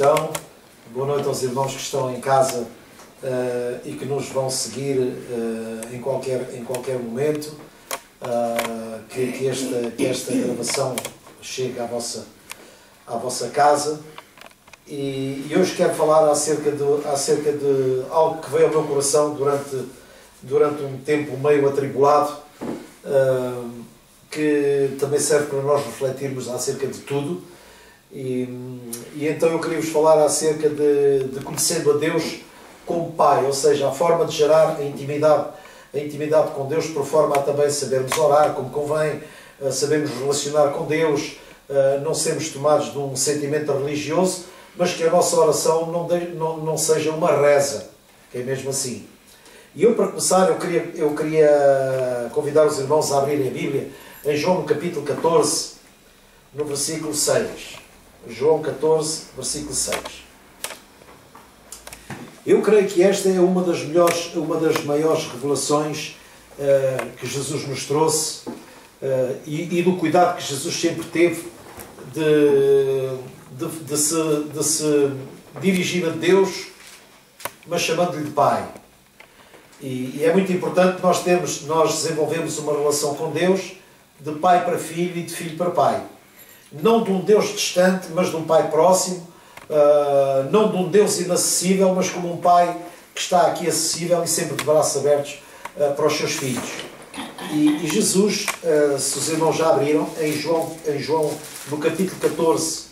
Então, boa noite aos irmãos que estão em casa e que nos vão seguir em qualquer momento, que esta gravação chegue à vossa casa. E hoje quero falar acerca de algo que veio ao meu coração durante um tempo meio atribulado, que também serve para nós refletirmos acerca de tudo. E então eu queria vos falar acerca de conhecendo a Deus como Pai, ou seja, a forma de gerar a intimidade com Deus, por forma a também sabermos orar como convém, sabermos relacionar com Deus, não sermos tomados de um sentimento religioso, mas que a nossa oração não seja uma reza, que é mesmo assim. E eu, para começar, eu queria convidar os irmãos a abrirem a Bíblia em João no capítulo 14, no versículo 6. João 14, versículo 6. Eu creio que esta é uma das maiores revelações que Jesus nos trouxe e do cuidado que Jesus sempre teve de se dirigir a Deus, mas chamando-lhe Pai. E é muito importante nós desenvolvermos uma relação com Deus de pai para filho e de filho para pai. Não de um Deus distante, mas de um Pai próximo, não de um Deus inacessível, mas como um Pai que está aqui acessível e sempre de braços abertos para os seus filhos. E Jesus, se os irmãos já abriram, em João no capítulo 14,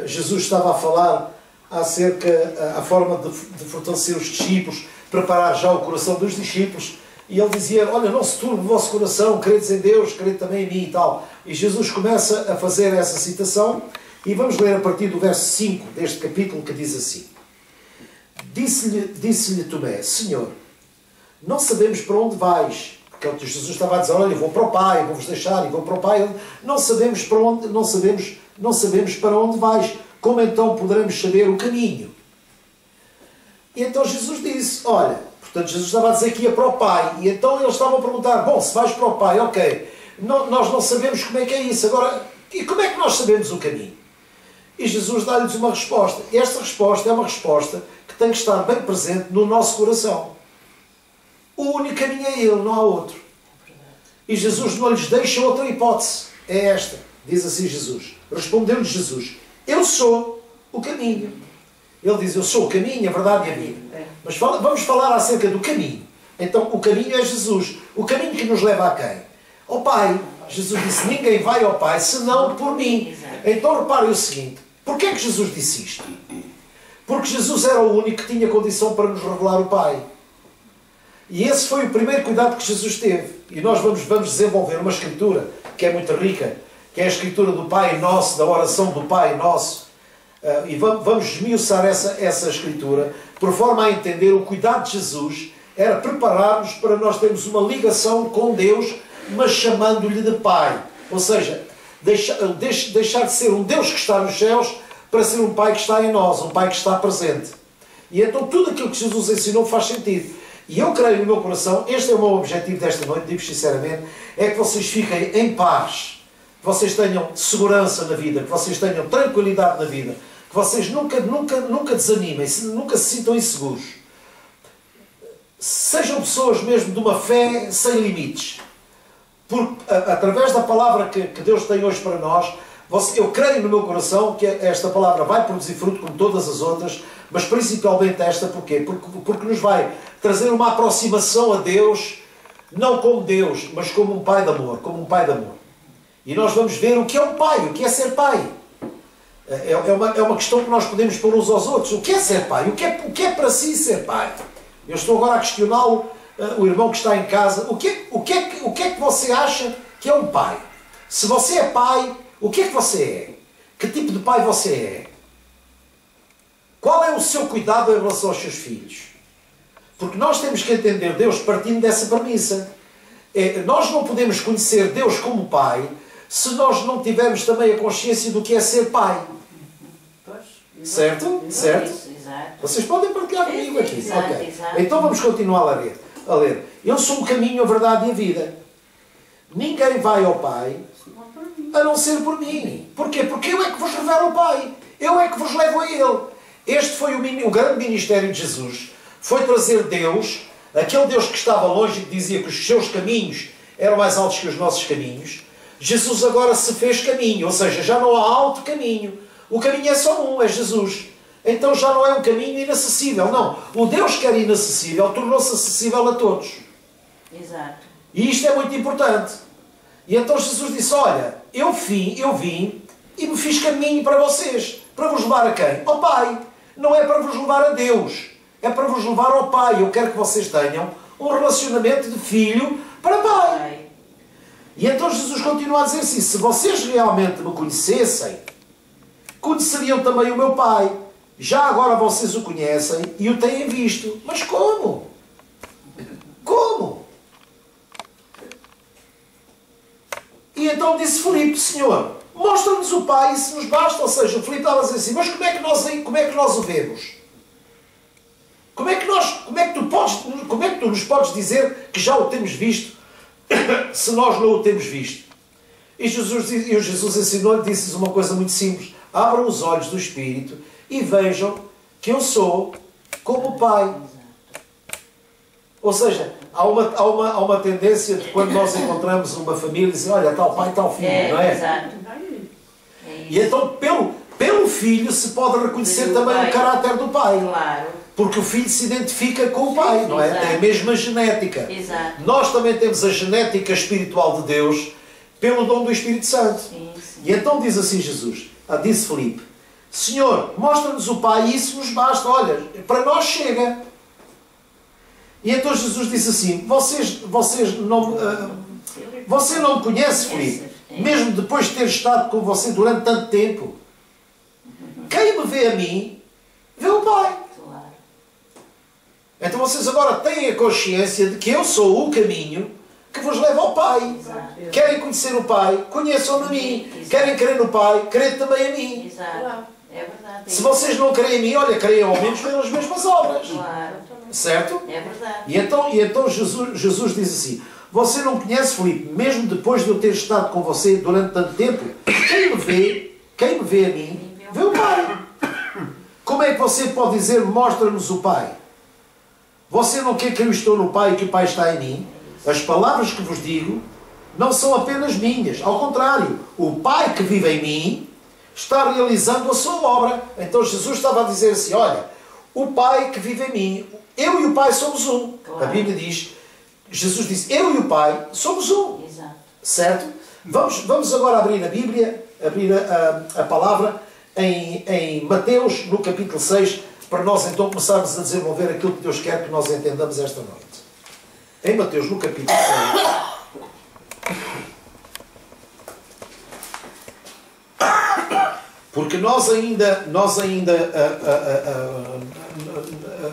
Jesus estava a falar acerca da forma de fortalecer os discípulos, preparar já o coração dos discípulos. E ele dizia, olha, não se turbe o vosso coração, credes em Deus, crede também em mim e tal. E Jesus começa a fazer essa citação, e vamos ler a partir do verso 5 deste capítulo, que diz assim. Disse-lhe Tomé, Senhor, não sabemos para onde vais. Porque Jesus estava a dizer, olha, eu vou para o Pai, vou-vos deixar, e vou para o Pai. Não sabemos para onde vais. Como então poderemos saber o caminho? E então Jesus disse, olha, portanto Jesus estava a dizer que ia para o Pai, e então eles estavam a perguntar, bom, se vais para o Pai, ok, nós não sabemos como é que é isso, agora, e como é que nós sabemos o caminho? E Jesus dá-lhes uma resposta. Esta resposta é uma resposta que tem que estar bem presente no nosso coração. O único caminho é Ele, não há outro. E Jesus não lhes deixa outra hipótese, é esta, diz assim Jesus. Respondeu-lhes Jesus, eu sou o caminho. Ele diz, eu sou o caminho, a verdade e a vida. Mas vamos falar acerca do caminho. Então, o caminho é Jesus. O caminho que nos leva a quem? Ao Pai. Jesus disse, ninguém vai ao Pai senão por mim. Então, reparem o seguinte. Porquê é que Jesus disse isto? Porque Jesus era o único que tinha condição para nos revelar o Pai. E esse foi o primeiro cuidado que Jesus teve. E nós vamos desenvolver uma escritura que é muito rica, que é a escritura do Pai Nosso, da oração do Pai Nosso. E vamos esmiuçar essa escritura, por forma a entender o cuidado de Jesus era preparar-nos para nós termos uma ligação com Deus, mas chamando-lhe de Pai. Ou seja, deixar de ser um Deus que está nos céus para ser um Pai que está em nós, um Pai que está presente. E então tudo aquilo que Jesus ensinou faz sentido. E eu creio no meu coração, este é o meu objetivo desta noite, digo sinceramente, é que vocês fiquem em paz, que vocês tenham segurança na vida, que vocês tenham tranquilidade na vida, que vocês nunca desanimem, nunca se sintam inseguros. Sejam pessoas mesmo de uma fé sem limites. Porque através da palavra que Deus tem hoje para nós, eu creio no meu coração que esta palavra vai produzir fruto como todas as outras, mas principalmente esta, porquê? Porque nos vai trazer uma aproximação a Deus, não como Deus, mas como um Pai de amor, como um Pai de amor. E nós vamos ver o que é um pai, o que é ser pai. É uma questão que nós podemos pôr uns aos outros. O que é ser pai? O que é para si ser pai? Eu estou agora a questioná-lo, o irmão que está em casa. O que é que você acha que é um pai? Se você é pai, o que é que você é? Que tipo de pai você é? Qual é o seu cuidado em relação aos seus filhos? Porque nós temos que entender Deus partindo dessa premissa. Nós não podemos conhecer Deus como pai se nós não tivermos também a consciência do que é ser pai. Certo? Certo? Vocês podem partilhar comigo aqui. Okay. Então vamos continuar a ler. Eu sou o caminho, a verdade e a vida. Ninguém vai ao Pai a não ser por mim. Porquê? Porque eu é que vos revelo o Pai. Eu é que vos levo a Ele. Este foi o grande ministério de Jesus. Foi trazer Deus, aquele Deus que estava longe e que dizia que os seus caminhos eram mais altos que os nossos caminhos. Jesus agora se fez caminho, ou seja, já não há alto caminho. O caminho é só um, é Jesus. Então já não é um caminho inacessível. Não. O Deus que era inacessível tornou-se acessível a todos. Exato. E isto é muito importante. E então Jesus disse, olha, eu vim e me fiz caminho para vocês. Para vos levar a quem? Ao Pai. Não é para vos levar a Deus. É para vos levar ao Pai. Eu quero que vocês tenham um relacionamento de filho para Pai. E então Jesus continua a dizer assim, se vocês realmente me conhecessem, conheceriam também o meu Pai. Já agora vocês o conhecem e o têm visto. Mas como? Como? E então disse Filipe, Senhor, mostra-nos o Pai e se nos basta. Ou seja, o Filipe estava a dizer assim, mas como é que nós o vemos? Como é que tu nos podes dizer que já o temos visto se nós não o temos visto? E Jesus ensinou-lhe, disse-lhes uma coisa muito simples. Abram os olhos do Espírito e vejam que eu sou como o Pai. Ou seja, há uma tendência de quando nós encontramos uma família, dizer, olha, tal pai, tal filho, não é? Exato. E então, pelo filho se pode reconhecer também o caráter do pai. Claro. Porque o filho se identifica com o pai, não é? Exato. Tem a mesma genética. Exato. Nós também temos a genética espiritual de Deus pelo dom do Espírito Santo. Sim, sim. E então diz assim Jesus, disse Filipe, Senhor, mostra-nos o Pai e isso nos basta. Olha, para nós chega. E então Jesus disse assim, você não me conhece, Filipe, mesmo depois de ter estado com você durante tanto tempo. Quem me vê a mim, vê o Pai. Claro. Então vocês agora têm a consciência de que eu sou o caminho que vos leva ao Pai. Exato. Querem conhecer o Pai, conheçam-me a mim. Exato. Querem crer no Pai, crede também a mim. Exato. É verdade. Se vocês não creem em mim, olha, creiam ao menos pelas mesmas obras. Claro. Certo? É verdade. E então Jesus diz assim, você não conhece, Filipe, mesmo depois de eu ter estado com você durante tanto tempo, quem me vê a mim, vê o Pai. Como é que você pode dizer, mostra-nos o Pai? Você não quer que eu estou no Pai e que o Pai está em mim? As palavras que vos digo não são apenas minhas. Ao contrário, o Pai que vive em mim está realizando a sua obra. Então Jesus estava a dizer assim, olha, o Pai que vive em mim, eu e o Pai somos um. Claro. A Bíblia diz, Jesus disse, eu e o Pai somos um. Exato. Certo? Vamos agora abrir a Bíblia, abrir a palavra em Mateus, no capítulo 6, para nós então começarmos a desenvolver aquilo que Deus quer que nós entendamos esta noite. Em Mateus, no capítulo 6. Porque nós ainda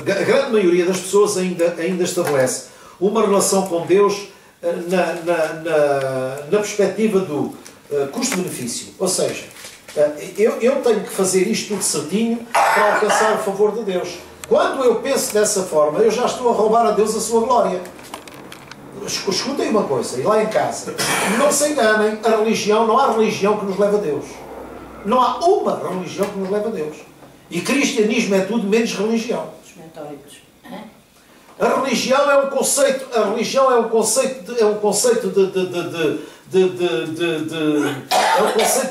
a grande maioria das pessoas ainda estabelece uma relação com Deus na perspectiva do custo-benefício. Ou seja, eu tenho que fazer isto tudo certinho para alcançar o favor de Deus. Quando eu penso dessa forma, eu já estou a roubar a Deus a sua glória. Escutem uma coisa, e lá em casa, não se enganem, não há religião que nos leve a Deus. Não há uma religião que nos leve a Deus. E cristianismo é tudo menos religião. Os metódicos. A religião é um conceito,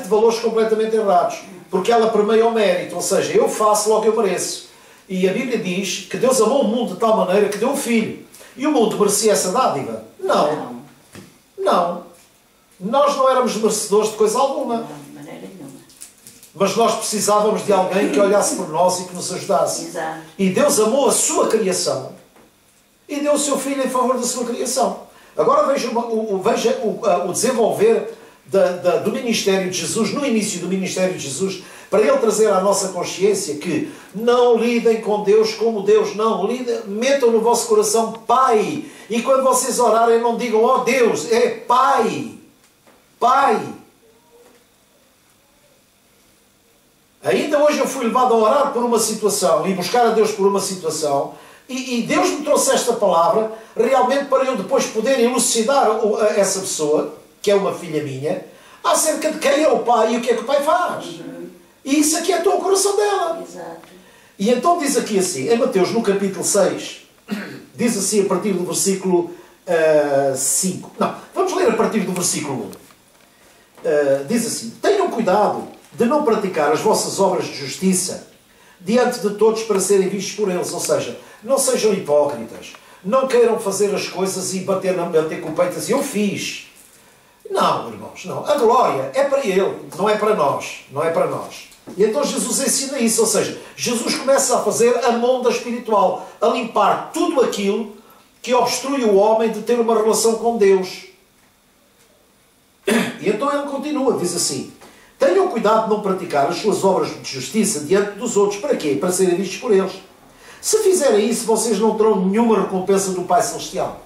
de valores completamente errados. Porque ela permeia o mérito, ou seja, eu faço, logo eu mereço. E a Bíblia diz que Deus amou o mundo de tal maneira que deu o Filho. E o mundo merecia essa dádiva? Não. Não. Nós não éramos merecedores de coisa alguma. Não, de maneira nenhuma. Mas nós precisávamos de alguém que olhasse por nós e que nos ajudasse. Exato. E Deus amou a sua criação e deu o seu Filho em favor da sua criação. Agora veja o desenvolver do ministério de Jesus, no início do ministério de Jesus, para Ele trazer à nossa consciência que não lidem com Deus como Deus, não. Metam no vosso coração Pai. E quando vocês orarem, não digam, ó Deus, é Pai. Pai. Ainda hoje eu fui levado a orar por uma situação e buscar a Deus por uma situação e Deus me trouxe esta palavra realmente para eu depois poder elucidar essa pessoa, que é uma filha minha, acerca de quem é o pai e o que é que o pai faz. E isso aqui é o coração dela. Exato. E então diz aqui assim, em Mateus, no capítulo 6, diz assim a partir do versículo 5. Não, vamos ler a partir do versículo 1. Diz assim, tenham cuidado de não praticar as vossas obras de justiça diante de todos para serem vistos por eles. Ou seja, não sejam hipócritas. Não queiram fazer as coisas e bater com o peito e dizer, eu fiz. Não, irmãos, não. A glória é para Ele, não é para nós. Não é para nós. E então Jesus ensina isso. Ou seja, Jesus começa a fazer a monda espiritual, a limpar tudo aquilo que obstrui o homem de ter uma relação com Deus. E então ele continua, diz assim, tenham cuidado de não praticar as suas obras de justiça diante dos outros. Para quê? Para serem vistos por eles. Se fizerem isso, vocês não terão nenhuma recompensa do Pai Celestial.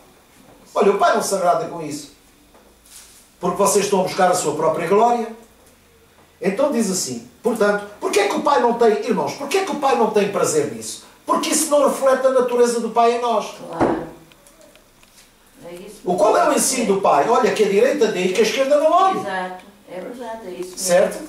Olha, o Pai não se agrada com isso. Porque vocês estão a buscar a sua própria glória. Então diz assim, portanto, porquê é que o Pai não tem, irmãos, porquê é que o Pai não tem prazer nisso? Porque isso não reflete a natureza do Pai em nós. Claro. É isso. Qual é o ensino do Pai? Olha, que a direita dê e que a esquerda não olhe. Exato. É verdade, é isso mesmo. Certo?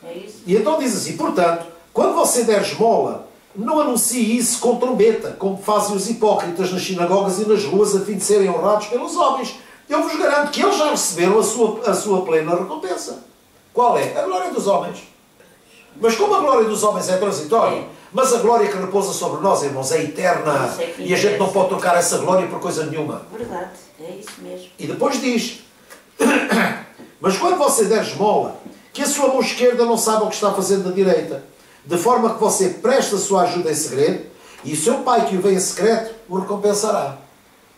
É isso. E então diz assim, portanto, quando você der esmola, não anuncie isso com trombeta, como fazem os hipócritas nas sinagogas e nas ruas, a fim de serem honrados pelos homens. Eu vos garanto que eles já receberam a sua plena recompensa. Qual é? A glória dos homens. Mas como a glória dos homens é transitória, mas a glória que repousa sobre nós, irmãos, é eterna. E a gente não pode trocar essa glória por coisa nenhuma. Verdade, é isso mesmo. E depois diz, mas quando você der esmola, que a sua mão esquerda não saiba o que está fazendo da direita, de forma que você preste a sua ajuda em segredo, e o seu Pai que o vê em secreto o recompensará.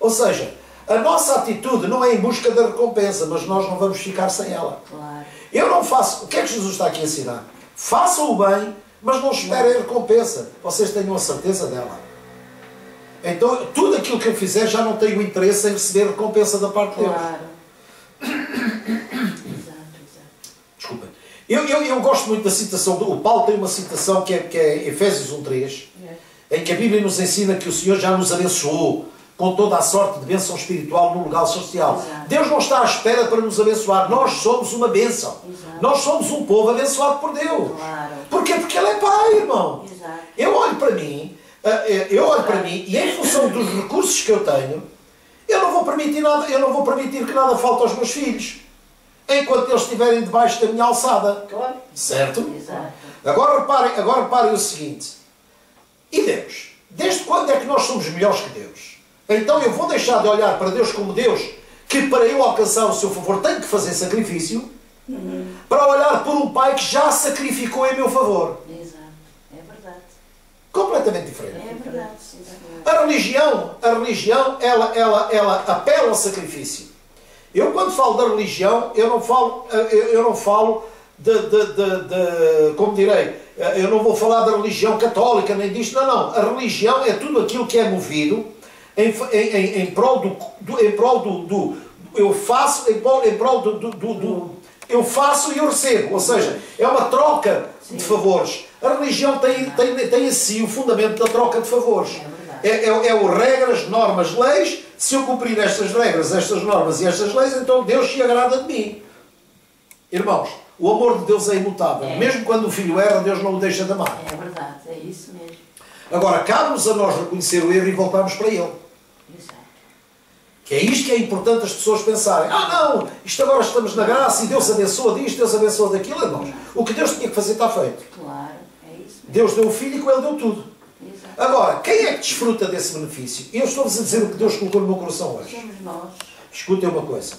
Ou seja, a nossa atitude não é em busca da recompensa, mas nós não vamos ficar sem ela. Claro. Eu não faço... O que é que Jesus está aqui a ensinar? Façam o bem, mas não esperem a recompensa. Vocês tenham a certeza dela. Então, tudo aquilo que eu fizer já não tenho interesse em receber recompensa da parte de Deus. Claro. Exato. Desculpem. Eu gosto muito da citação. O Paulo tem uma citação que é Efésios 1:3, em que a Bíblia nos ensina que o Senhor já nos abençoou com toda a sorte de bênção espiritual no lugar celestial. Exato. Deus não está à espera para nos abençoar. Nós somos uma bênção. Exato. Nós somos um povo abençoado por Deus. Claro. Porquê? Porque Ele é Pai, irmão. Exato. Eu olho para mim e em função dos recursos que eu tenho, eu não vou permitir que nada falte aos meus filhos, enquanto eles estiverem debaixo da minha alçada. Claro. Certo? Exato. Agora reparem o seguinte. E Deus? Desde quando é que nós somos melhores que Deus? Então eu vou deixar de olhar para Deus como Deus, que para eu alcançar o seu favor tenho que fazer sacrifício, para olhar por um Pai que já sacrificou em meu favor. Exato. É verdade. Completamente diferente. É verdade. Exatamente. A religião, ela apela ao sacrifício. Eu quando falo da religião, eu não falo como direi, eu não vou falar da religião católica, nem disto, não. A religião é tudo aquilo que é movido em prol do eu faço, em prol do eu faço e eu recebo. Ou seja, é uma troca de favores. A religião tem em si o fundamento da troca de favores. É o regras, normas, leis. Se eu cumprir estas regras, estas normas e estas leis, então Deus se agrada de mim. Irmãos, o amor de Deus é imutável. Mesmo quando o filho erra, Deus não o deixa de amar. É verdade, é isso mesmo. Agora, cabe-nos a nós reconhecer o erro e voltarmos para ele. Exato. Que é isto que é importante as pessoas pensarem. Não, isto agora estamos na graça e Deus abençoa disto, Deus abençoa daquilo. Irmãos, o que Deus tinha que fazer está feito. Claro, é isso mesmo. Deus deu o filho e com ele deu tudo. Exato. Agora, quem é que desfruta desse benefício? Eu estou-vos a dizer o que Deus colocou no meu coração hoje. Somos nós. Escutem uma coisa.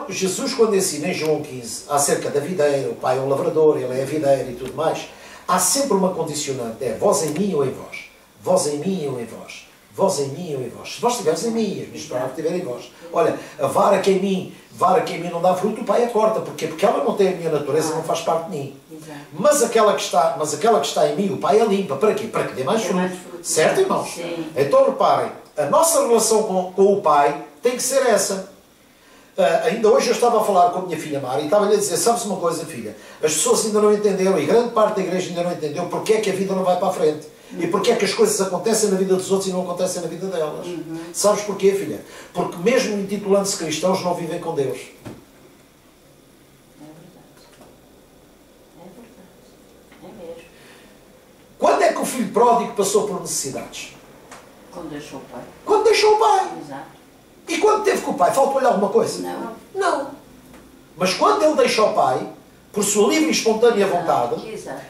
Jesus, quando ensina em João 15 acerca da videira, o pai é o lavrador, ele é a videira e tudo mais, há sempre uma condicionante, é vós em mim ou em vós. Vós em mim ou em vós. Vós em mim ou em vós. Se vós estiveres em mim, as minhas palavras estiverem em vós. Olha, a vara que em mim não dá fruto, o pai a corta. Porquê? Porque ela não tem a minha natureza, não faz parte de mim. Exato. Mas aquela que está em mim, o pai a limpa. Para quê? Para que dê mais fruto. Certo, irmãos? Sim. Então reparem, a nossa relação com o pai tem que ser essa. Ainda hoje eu estava a falar com a minha filha Mara e estava-lhe a dizer, sabes uma coisa, filha? As pessoas ainda não entenderam, e grande parte da igreja ainda não entendeu porque é que a vida não vai para a frente. E porque é que as coisas acontecem na vida dos outros e não acontecem na vida delas. Sabes porquê, filha? Porque mesmo intitulando-se cristãos não vivem com Deus. filho pródigo passou por necessidades? Quando deixou o pai. Quando deixou o pai. Exato. E quando teve com o pai, faltou-lhe alguma coisa? Não. Não. Mas quando ele deixa o pai, por sua livre e espontânea vontade, Exato.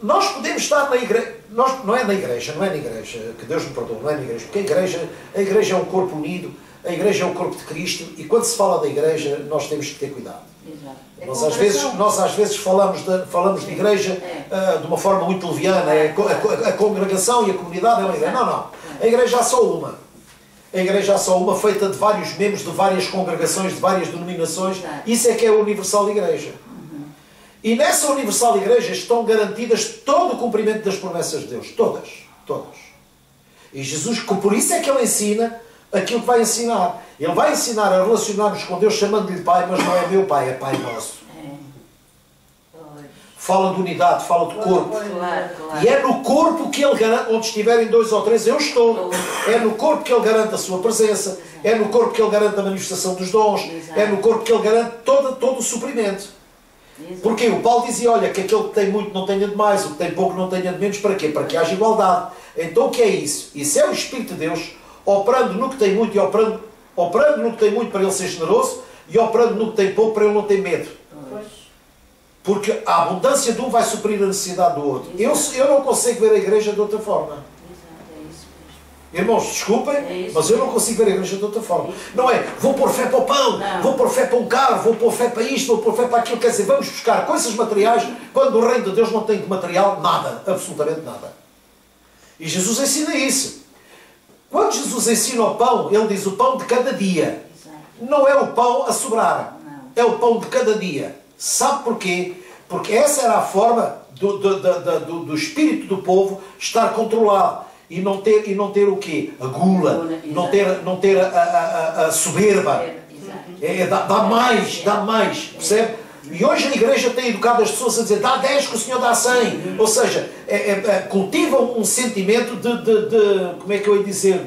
nós podemos estar na igreja, não é na igreja, que Deus me perdoe, não é na igreja, porque a igreja é um corpo unido, a igreja é o corpo de Cristo, e quando se fala da igreja, nós temos que ter cuidado. Exato. Nós às vezes falamos de igreja de uma forma muito leviana, a congregação e a comunidade é uma igreja. Não, não. A igreja há só uma. A igreja há só uma, feita de vários membros, de várias congregações, de várias denominações. Isso é que é a Universal Igreja. E nessa Universal Igreja estão garantidas todo o cumprimento das promessas de Deus. Todas. Todas. E Jesus, por isso é que Ele ensina aquilo que vai ensinar. Ele vai ensinar a relacionar-nos com Deus chamando-lhe Pai, mas não é meu Pai, é Pai nosso. Fala de unidade, fala de corpo. Claro. E é no corpo que Ele garante, onde estiverem 2 ou 3, eu estou. É no corpo que Ele garante a sua presença. É no corpo que Ele garante a manifestação dos dons. É no corpo que Ele garante todo o suprimento. Porque o Paulo dizia, olha, que aquele que tem muito não tenha de mais, o que tem pouco não tenha de menos. Para quê? Para que haja igualdade. Então o que é isso? Isso é o Espírito de Deus operando no que tem muito e operando no que tem muito para Ele ser generoso e operando no que tem pouco para Ele não ter medo. Porque a abundância de um vai suprir a necessidade do outro. Eu não consigo ver a igreja de outra forma. Irmãos, desculpem, mas eu não consigo ver a igreja de outra forma. Não é, vou pôr fé para o pão, vou pôr fé para um carro, vou pôr fé para isto, vou pôr fé para aquilo. Quer dizer, vamos buscar coisas materiais, quando o reino de Deus não tem de material nada, absolutamente nada. E Jesus ensina isso. Quando Jesus ensina o pão, Ele diz o pão de cada dia. Não é o pão a sobrar, é o pão de cada dia. Sabe porquê? Porque essa era a forma do espírito do povo estar controlado. E não ter o quê? A gula. Não ter a soberba. Dá mais. Percebe? E hoje a igreja tem educado as pessoas a dizer dá 10 que o Senhor dá 100. Ou seja, cultivam um sentimento de como é que eu ia dizer?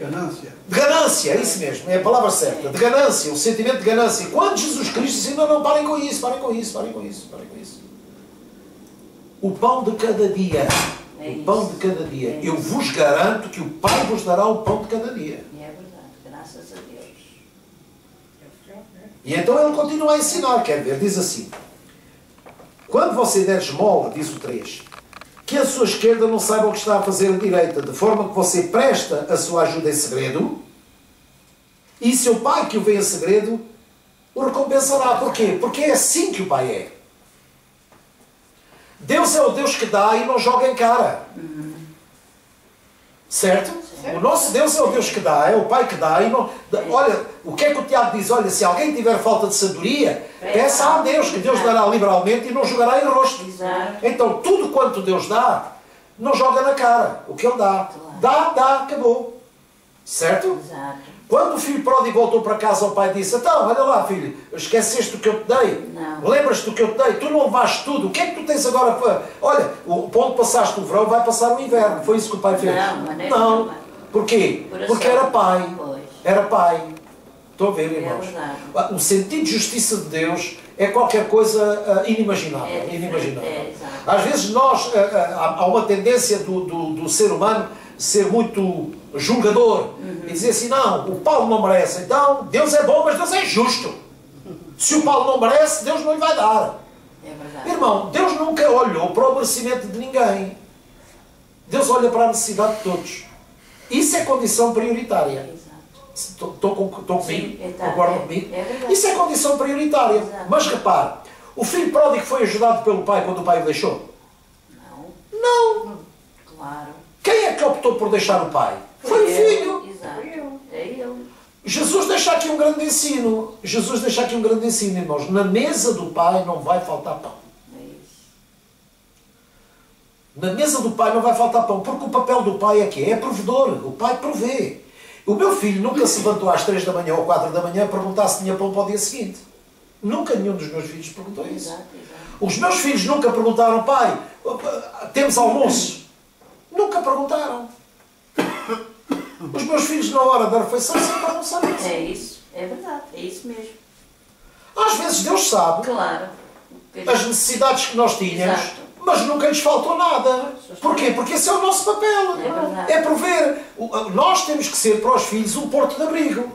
Ganância. De ganância, é isso mesmo, é a palavra certa. De ganância, um sentimento de ganância. Quando Jesus Cristo disse, não, parem com isso. O pão de cada dia. O pão de cada dia. Eu vos garanto que o Pai vos dará o pão de cada dia. E é verdade, graças a Deus. E então ele continua a ensinar, quer ver, diz assim. Quando você der esmola, diz o 3, que a sua esquerda não saiba o que está a fazer a direita, de forma que você presta a sua ajuda em segredo, e seu Pai que o vê em segredo, o recompensará. Porquê? Porque é assim que o Pai é. Deus é o Deus que dá e não joga em cara. Certo? O nosso Deus é o Deus que dá, é o Pai que dá e não... Olha, o que é que o Tiago diz? Olha, se alguém tiver falta de sabedoria, peça a Deus, que Deus dará liberalmente e não jogará em rosto. Então, tudo quanto Deus dá, não joga na cara. O que Ele dá. Dá, acabou. Certo? Quando o filho pródigo voltou para casa, o pai disse, então, olha lá, filho, esqueceste do que eu te dei? Lembras-te do que eu te dei? Tu não levaste tudo. O que é que tu tens agora para... Olha, onde passaste o verão, vai passar o inverno. Foi isso que o pai fez? Não. Porquê? Porque era pai. Era pai. Estão a ver, irmãos? O sentido de justiça de Deus é qualquer coisa inimaginável. Às vezes nós, há uma tendência do ser humano ser muito julgador e dizer assim, não, o Paulo não merece, então Deus é bom, mas Deus é justo. Se o Paulo não merece, Deus não lhe vai dar. Irmão, Deus nunca olhou para o merecimento de ninguém. Deus olha para a necessidade de todos. Isso é condição prioritária. Estão comigo? Concordam comigo? Isso é condição prioritária. Mas repare, o filho pródigo foi ajudado pelo pai quando o pai o deixou? Não. Claro. Quem é que optou por deixar o pai? Foi o filho. É ele. Jesus deixa aqui um grande ensino. Irmãos. Na mesa do pai não vai faltar pão. Na mesa do pai não vai faltar pão. Porque o papel do pai é que é provedor. O pai provê. O meu filho nunca se levantou às 3 da manhã ou 4 da manhã a perguntar se tinha pão para o dia seguinte. Nunca nenhum dos meus filhos perguntou isso. Os meus filhos nunca perguntaram, pai, temos almoço? Nunca perguntaram. Os meus filhos, na hora da refeição, sempre almoçaram. É isso, é verdade, é isso mesmo. Às vezes Deus sabe Claro. as necessidades que nós tínhamos mas nunca lhes faltou nada. Porquê? Porque esse é o nosso papel. É verdade. É prover. Nós temos que ser para os filhos um porto de abrigo.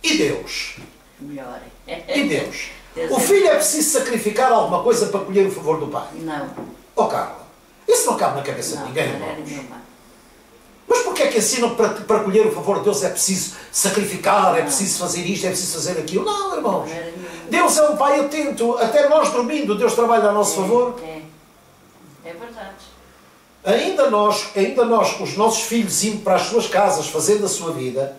E Deus? Melhor. E Deus? Deus O é- filho é preciso sacrificar alguma coisa para colher o favor do pai? Não. Oh, Carla, isso não cabe na cabeça de Não, ninguém, não era irmãos. nenhuma. Mas porquê é que ensinam que para colher o favor de Deus é preciso sacrificar, é preciso fazer isto, é preciso fazer aquilo? Não, irmãos. Não era nenhuma. Deus é um pai atento. Até nós dormindo, Deus trabalha a nosso favor. É verdade. Ainda nós, os nossos filhos indo para as suas casas, fazendo a sua vida,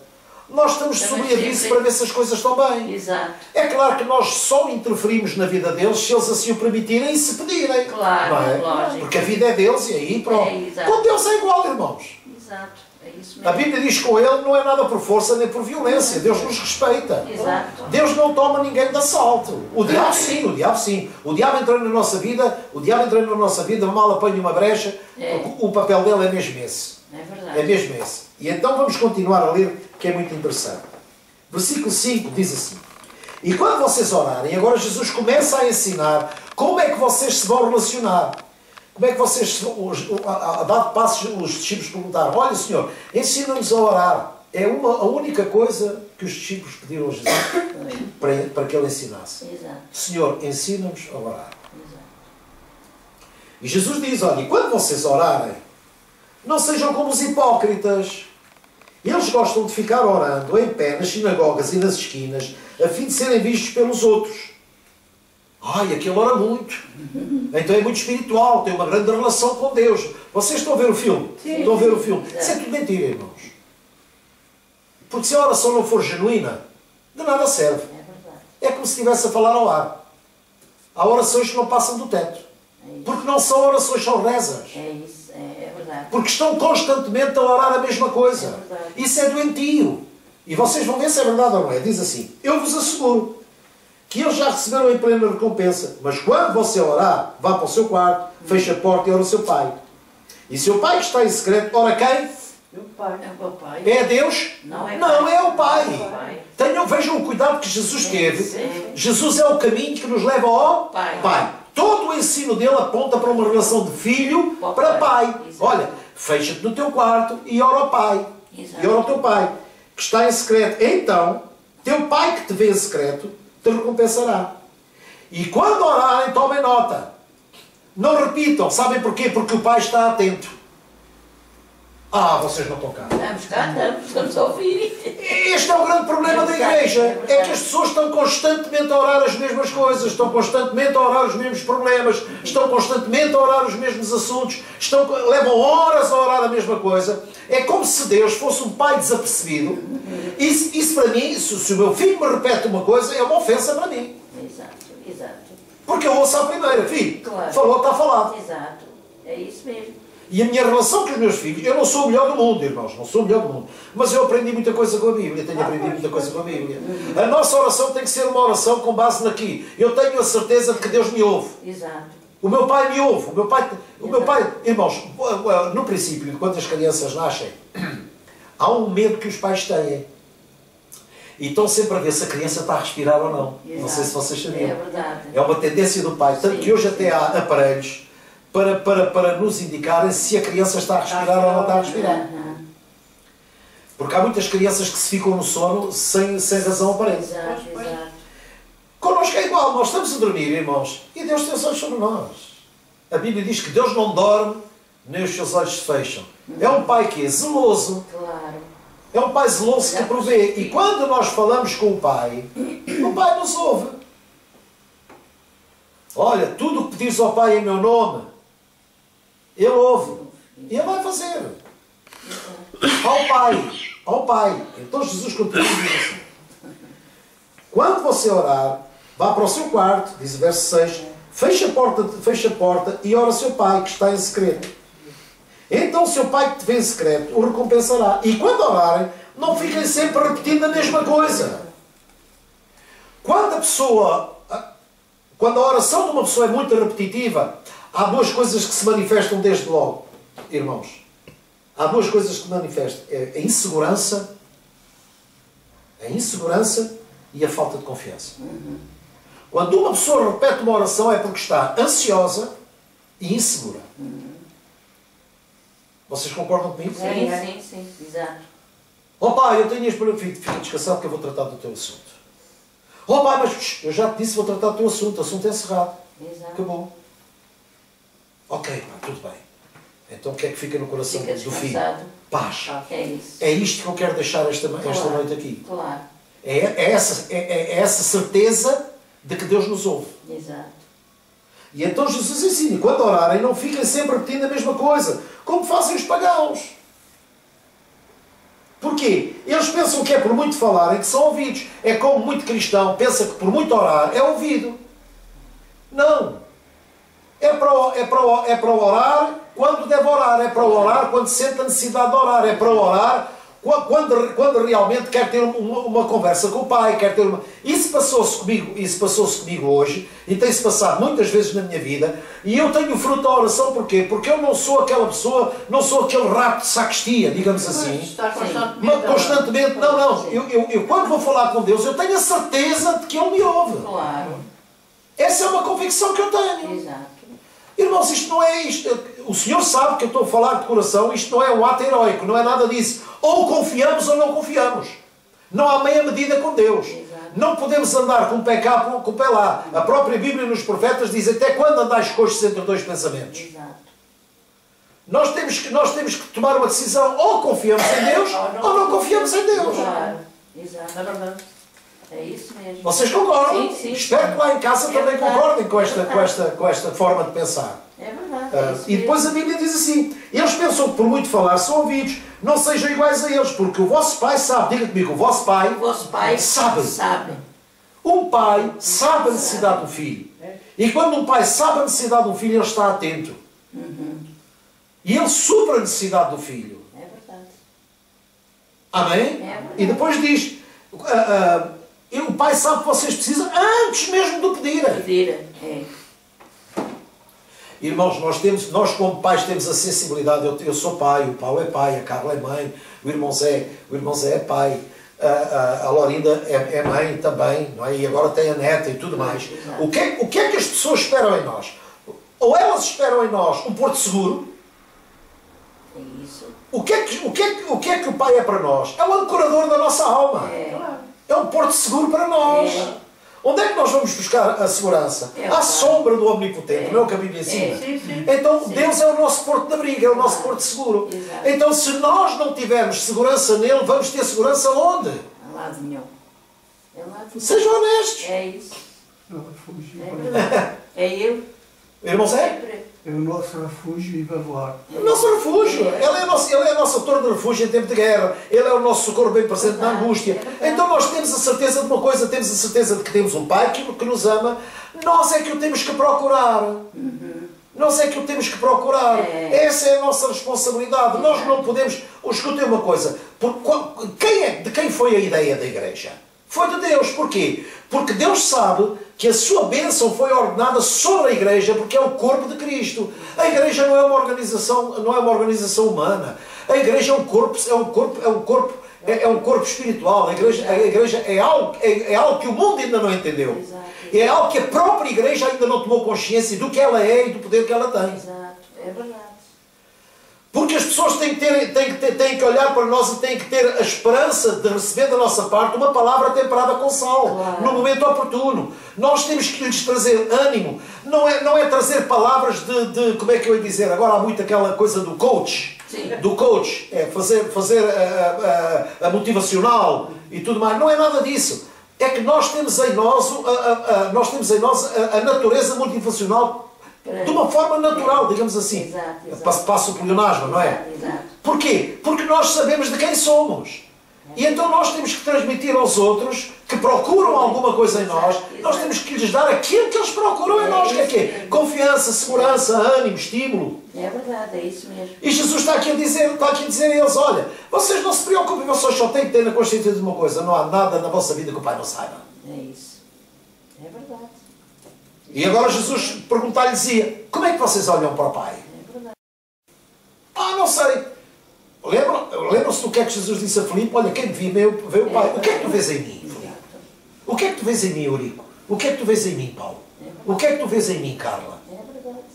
nós estamos Também sob aviso sempre. para ver se as coisas estão bem. Exato. É claro que nós só interferimos na vida deles se eles assim o permitirem e se pedirem. Claro, não é? lógico. Porque a vida é deles e aí pronto. É, exato. Com Deus é igual, irmãos. Exato. É isso A mesmo. Bíblia diz que com Ele não é nada por força nem por violência. Deus nos respeita. Exato. Deus não toma ninguém de assalto. O diabo sim, o diabo sim. O diabo entrando na nossa vida, mal apanha uma brecha, É. o papel dele é mesmo esse. É É verdade. mesmo esse. E então vamos continuar a ler, que é muito interessante. Versículo 5 diz assim: e quando vocês orarem, agora Jesus começa a ensinar como é que vocês se vão relacionar. Como é que vocês, a dado passos, os discípulos perguntaram: olha, Senhor, ensina-nos a orar. É a única coisa que os discípulos pediram a Jesus para que ele ensinasse. Exato. Senhor, ensina-nos a orar. Exato. E Jesus diz: olha, e quando vocês orarem, não sejam como os hipócritas. Eles gostam de ficar orando em pé nas sinagogas e nas esquinas, a fim de serem vistos pelos outros. Ai, aquele ora muito. Então é muito espiritual, tem uma grande relação com Deus. Vocês estão a ver o filme? Sim. Estão a ver o filme? Sim. Isso é tudo mentira, irmãos. Porque se a oração não for genuína, de nada serve. É verdade. É como se estivesse a falar ao ar. Há orações que não passam do teto. É isso. Porque não são orações, são rezas. É isso. É verdade. Porque estão constantemente a orar a mesma coisa. É verdade. Isso é doentio. E vocês vão ver se é verdade ou não é. Diz assim: eu vos asseguro que eles já receberam em plena recompensa. Mas quando você orar, vá para o seu quarto, feche a porta e ora o seu pai. E seu pai que está em secreto, ora quem? Meu pai. É o meu pai. É Deus? Não é Não, pai. é o Pai. É o Pai. Vejam o cuidado que Jesus teve. Sim. Jesus é o caminho que nos leva ao Pai. Todo o ensino dele aponta para uma relação de filho Ao para Pai. pai. Exato. Olha, fecha-te no teu quarto e ora ao Pai. Exato. E ora ao teu Pai, que está em secreto. Então, teu Pai que te vê em secreto, te recompensará. E quando orarem, tomem nota. Não repitam. Sabem porquê? Porque o Pai está atento. Ah, vocês não estão cá. Estamos cá, estamos a ouvir. Este é o grande problema da igreja. É que as pessoas estão constantemente a orar as mesmas coisas, estão constantemente a orar os mesmos problemas, estão constantemente a orar os mesmos assuntos, levam horas a orar a mesma coisa. É como se Deus fosse um pai desapercebido. Isso para mim, se o meu filho me repete uma coisa, é uma ofensa para mim. Exato, exato. Porque eu ouço à primeira: filho, Claro. falou, está falado. Exato. É isso mesmo. E a minha relação com os meus filhos, eu não sou o melhor do mundo, irmãos, não sou o melhor do mundo. Mas eu aprendi muita coisa com a Bíblia, tenho aprendido muita coisa com a Bíblia. A nossa oração tem que ser uma oração com base naqui. Eu tenho a certeza de que Deus me ouve. Exato. O meu pai me ouve. O meu pai, irmãos, no princípio, quando as crianças nascem, há um medo que os pais têm. E estão sempre a ver se a criança está a respirar ou não. Exato. Não sei se vocês sabiam. É verdade. É uma tendência do pai. Tanto Sim, que hoje até sim. há aparelhos para nos indicarem se a criança está a respirar ou não está a respirar. Aham. Porque há muitas crianças que se ficam no sono sem razão aparente. Exato, exato. Connosco é igual, nós estamos a dormir, irmãos, e Deus tem os olhos sobre nós. A Bíblia diz que Deus não dorme, nem os seus olhos se fecham. É um pai que é zeloso, Claro. é um pai zeloso que provê. E quando nós falamos com o Pai nos ouve. Olha, tudo o que pedires ao Pai em meu nome, Ele ouve. E Ele vai fazer. Ao Pai. Então Jesus continua e diz assim: quando você orar, vá para o seu quarto, diz o verso 6, feche a porta e ora ao seu Pai que está em secreto. Então o seu Pai que te vê em secreto o recompensará. E quando orarem, não fiquem sempre repetindo a mesma coisa. Quando a oração de uma pessoa é muito repetitiva, há duas coisas que se manifestam desde logo, irmãos. Há duas coisas que se manifestam. É a insegurança e a falta de confiança. Quando uma pessoa repete uma oração é porque está ansiosa e insegura. Vocês concordam comigo? Sim, exato. Oh pai, eu tenho este problema. Fica descansado que eu vou tratar do teu assunto. Oh pai, mas eu já te disse, vou tratar do teu assunto. O assunto é encerrado. Exato. Acabou. Ok, pá, tudo bem. Então o que é que fica no coração Fica do filho? descansado. Paz. É isso. É isto que eu quero deixar esta noite aqui. Claro. É essa certeza de que Deus nos ouve. Exato. E então Jesus ensina, e quando orarem, não fiquem sempre repetindo a mesma coisa, como fazem os pagãos. Porquê? Eles pensam que é por muito falarem que são ouvidos. É como muito cristão pensa que por muito orar é ouvido. Não. É para orar quando deve orar. É para orar quando sente a necessidade de orar. É para orar quando realmente quer ter uma conversa com o Pai. Quer ter uma... Isso passou-se comigo hoje e tem-se passado muitas vezes na minha vida. E eu tenho fruto da oração. Porquê? Porque eu não sou aquela pessoa, não sou aquele rato de sacristia, digamos assim. Está Constantemente. Não. Eu quando vou falar com Deus, eu tenho a certeza de que Ele me ouve. Claro. Essa é uma convicção que eu tenho. Exato. Irmãos, isto não é isto. O Senhor sabe que eu estou a falar de coração. Isto não é um ato heroico, não é nada disso. Ou confiamos ou não confiamos. Não há meia medida com Deus. Exato. Não podemos andar com o pé cá, com o pé lá. A própria Bíblia nos profetas diz até quando andais coxos entre dois pensamentos. Exato. Nós temos que tomar uma decisão. Ou confiamos em Deus ou não confiamos em Deus. Claro. Exato. É verdade. É isso mesmo. Vocês concordam? Sim. Espero que lá em casa também concordem com esta forma de pensar. É verdade. É isso E depois a Bíblia diz assim, eles pensam que por muito falar são ouvidos, não sejam iguais a eles, porque o vosso Pai sabe, diga comigo, o vosso Pai sabe. Um pai sabe a necessidade do filho. E quando um pai sabe a necessidade do filho, ele está atento. E ele supra a necessidade do filho. É verdade. Amém? É verdade. E depois diz, o pai sabe que vocês precisam antes mesmo do pedirem. Vira. É. Irmãos, nós como pais temos a sensibilidade. Eu sou pai, o Paulo é pai, a Carla é mãe, o irmão Zé é pai, a Lorinda é mãe também, não é? E agora tem a neta e tudo mais. O que é que as pessoas esperam em nós? Ou elas esperam em nós um porto seguro. É isso. O que é que o pai é para nós? É o ancorador da nossa alma. É um porto seguro para nós. Onde é que nós vamos buscar a segurança? À sombra do Omnipotente, não é o que a Bíblia ensina? Então Deus é o nosso porto de abrigo, é o nosso porto seguro. Exato. Então se nós não tivermos segurança nele, vamos ter segurança onde? A lado nenhum. É lado nenhum. Sejam honestos. É isso. Não refúgio. É verdade. É eu. Irmãos, é? Sempre. É o nosso refúgio e baluarte. O nosso refúgio. Ele é a nossa torre de refúgio em tempo de guerra. Ele é o nosso socorro bem presente na angústia. Então nós temos a certeza de uma coisa, temos a certeza de que temos um Pai que nos ama. Nós é que o temos que procurar. Nós é que o temos que procurar. Essa é a nossa responsabilidade. Nós não podemos... Escutem uma coisa. De quem foi a ideia da igreja? Foi de Deus. Porquê? Porque Deus sabe que a sua bênção foi ordenada sobre a igreja, porque é o corpo de Cristo. A igreja não é uma organização humana. A igreja é um corpo espiritual. A igreja é algo que o mundo ainda não entendeu. É algo que a própria igreja ainda não tomou consciência do que ela é e do poder que ela tem. Exato. É verdade. Porque as pessoas têm que olhar para nós e têm que ter a esperança de receber da nossa parte uma palavra temperada com sal, no momento oportuno. Nós temos que lhes trazer ânimo. Não é trazer palavras de como é que eu ia dizer? Agora há muito aquela coisa do coach. Sim. Do coach. É fazer a motivacional e tudo mais. Não é nada disso. É que nós temos em nós a natureza motivacional de uma forma natural, digamos assim. Exato. Passo o pleonasmo, não é? Exato. Porquê? Porque nós sabemos de quem somos. E então nós temos que transmitir aos outros que procuram alguma coisa em nós, nós temos que lhes dar aquilo que eles procuram em nós, que é quê? Confiança, segurança, ânimo, estímulo. É verdade, é isso mesmo. E Jesus está aqui a dizer a eles, olha, vocês não se preocupem, vocês só têm que ter na consciência de uma coisa, não há nada na vossa vida que o Pai não saiba. É isso. É verdade. E agora Jesus perguntar-lhe, dizia, como é que vocês olham para o Pai? É verdade. Não sei. Lembram-se do que é que Jesus disse a Filipe? Olha, quem me vê o Pai. O que é que tu vês em mim, Filipe? O que é que tu vês em mim, Eurico? O que é que tu vês em mim, Paulo? O que é que tu vês em mim, Carla? É verdade.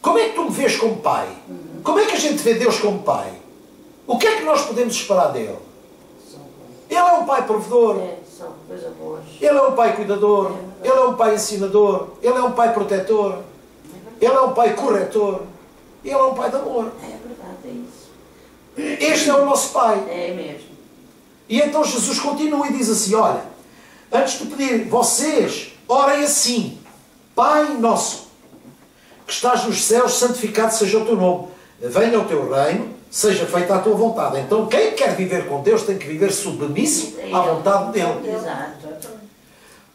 Como é vês como pai? Como é que a gente vê Deus como pai? O que é que nós podemos esperar dele? Ele é um pai provedor. São coisas boas. Ele é um pai cuidador. Ele é um pai ensinador. Ele é um pai protetor. Ele é um pai corretor. Ele é um pai de amor. É verdade, é isso. Este é o nosso pai. É mesmo. E então Jesus continua e diz assim, olha, antes de pedir, vocês orem assim, Pai nosso, que estás nos céus, santificado seja o teu nome. Venha o teu reino, seja feita a tua vontade. Então quem quer viver com Deus tem que viver submisso à vontade dele. Exato.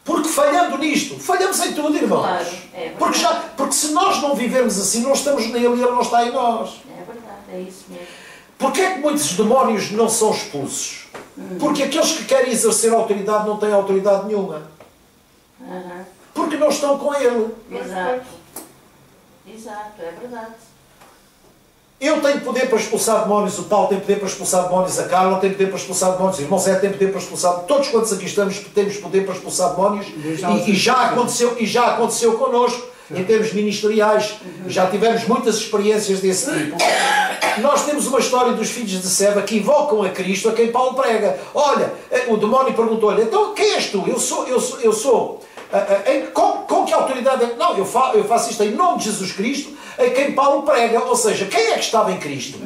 Porque falhando nisto, falhamos em tudo, irmãos. Claro, é verdade. Porque se nós não vivermos assim, não estamos nele e ele não está em nós. É verdade, é isso mesmo. Porquê é que muitos demónios não são expulsos? Porque aqueles que querem exercer autoridade não têm autoridade nenhuma. Porque não estão com ele. Exato. Exato, é verdade. Eu tenho poder para expulsar demónios, o Paulo tem poder para expulsar demónios, a Carla tem poder para expulsar demónios, o irmão Zé tem poder para expulsar, todos quantos aqui estamos temos poder para expulsar demónios e já aconteceu connosco, em termos ministeriais, já tivemos muitas experiências desse tipo. Nós temos uma história dos filhos de Seva que invocam a Cristo, a quem Paulo prega. Olha, o demónio perguntou-lhe, então quem és tu? Eu sou. Com que autoridade? Não, eu faço isto em nome de Jesus Cristo, a quem Paulo prega. Ou seja, quem é que estava em Cristo?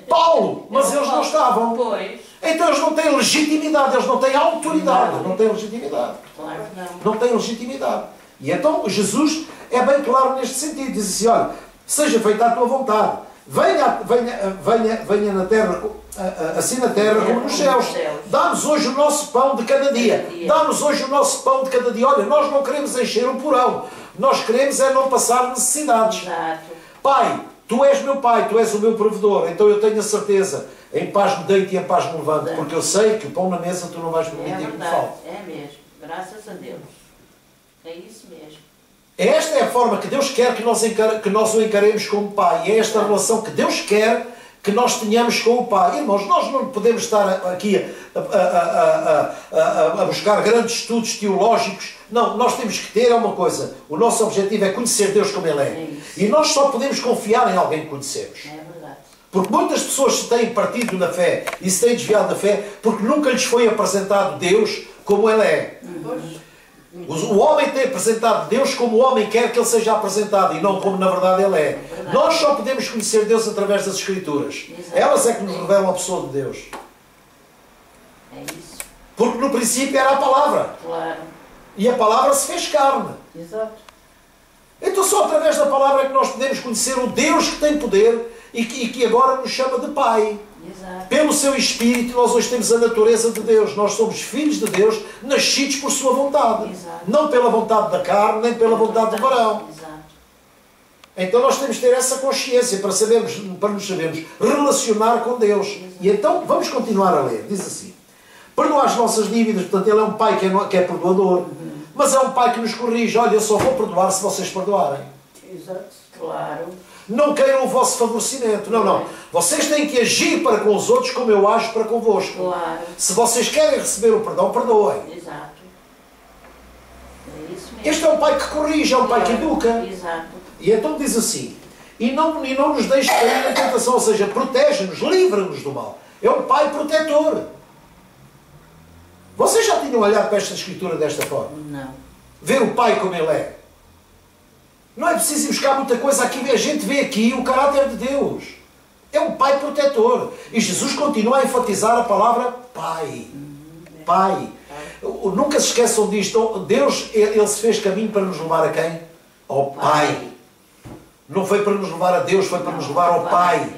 Paulo, mas eles não estavam. Pois. Então eles não têm legitimidade, eles não têm autoridade, não têm legitimidade. Claro que não. Não têm legitimidade. E então Jesus é bem claro neste sentido. Diz assim, olha, seja feita a tua vontade. Venha na terra, assim na terra como nos céus. Dá-nos hoje o nosso pão de cada dia. Dá-nos hoje o nosso pão de cada dia. Olha, nós não queremos encher o porão. Nós queremos é não passar necessidades. Exato. Pai, tu és meu pai, tu és o meu provedor. Então eu tenho a certeza, em paz me deito e em paz me levanto. Porque eu sei que o pão na mesa tu não vais permitir que me falte. É mesmo. Graças a Deus. É isso mesmo. Esta é a forma que Deus quer que nós o encaremos como Pai. É esta a relação que Deus quer que nós tenhamos com o Pai. Irmãos, nós não podemos estar aqui a buscar grandes estudos teológicos. Não, nós temos que ter uma coisa. O nosso objetivo é conhecer Deus como Ele é. E nós só podemos confiar em alguém que conhecemos. É verdade. Porque muitas pessoas se têm partido da fé e se têm desviado da fé porque nunca lhes foi apresentado Deus como Ele é. O homem tem apresentado Deus como o homem quer que ele seja apresentado e não como na verdade ele é. Nós só podemos conhecer Deus através das Escrituras. Elas é que nos revelam a pessoa de Deus. É isso. Porque no princípio era a palavra. Claro. E a palavra se fez carne. Exato. Então só através da palavra é que nós podemos conhecer o Deus que tem poder e que agora nos chama de Pai. Exato. Pelo seu Espírito, nós hoje temos a natureza de Deus. Nós somos filhos de Deus, nascidos por sua vontade. Exato. Não pela vontade da carne, nem pela vontade do varão. Exato. Então nós temos de ter essa consciência para nos sabermos relacionar com Deus. Exato. E então, vamos continuar a ler. Diz assim, perdoar as nossas dívidas. Portanto, Ele é um Pai que é perdoador. Mas é um Pai que nos corrige. Olha, eu só vou perdoar se vocês perdoarem. Exato. Claro. Não queiram o vosso favorecimento. Não, não. Vocês têm que agir para com os outros como eu ajo para convosco. Claro. Se vocês querem receber o perdão, perdoem. Exato. É isso mesmo. Este é um Pai que corrige, é um Pai que educa. Exato. E então diz assim, e não nos deixe cair na tentação, ou seja, protege-nos, livra-nos do mal. É um Pai protetor. Vocês já tinham olhado para esta Escritura desta forma? Não. Ver o Pai como Ele é. Não é preciso ir buscar muita coisa aqui. A gente vê aqui o caráter de Deus. É um Pai protetor. E Jesus continua a enfatizar a palavra Pai. Pai. Nunca se esqueçam disto. Deus, Ele se fez caminho para nos levar a quem? Ao Pai. Não foi para nos levar a Deus, foi para nos levar ao Pai.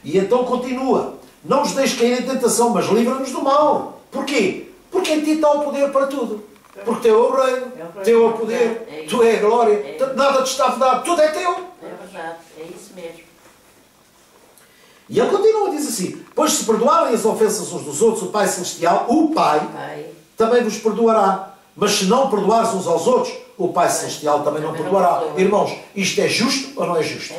E então continua. Não nos deixes cair em tentação, mas livra-nos do mal. Porquê? Porque em ti está o poder para tudo. Porque teu é o reino, teu é o poder, tu é a glória, nada te está vedado, tudo é teu. É verdade, é isso mesmo. E ele continua, diz assim, pois se perdoarem as ofensas uns dos outros, o Pai Celestial, o Pai, também vos perdoará. Mas se não perdoares uns aos outros, o Pai Celestial também não perdoará. Irmãos, isto é justo ou não é justo?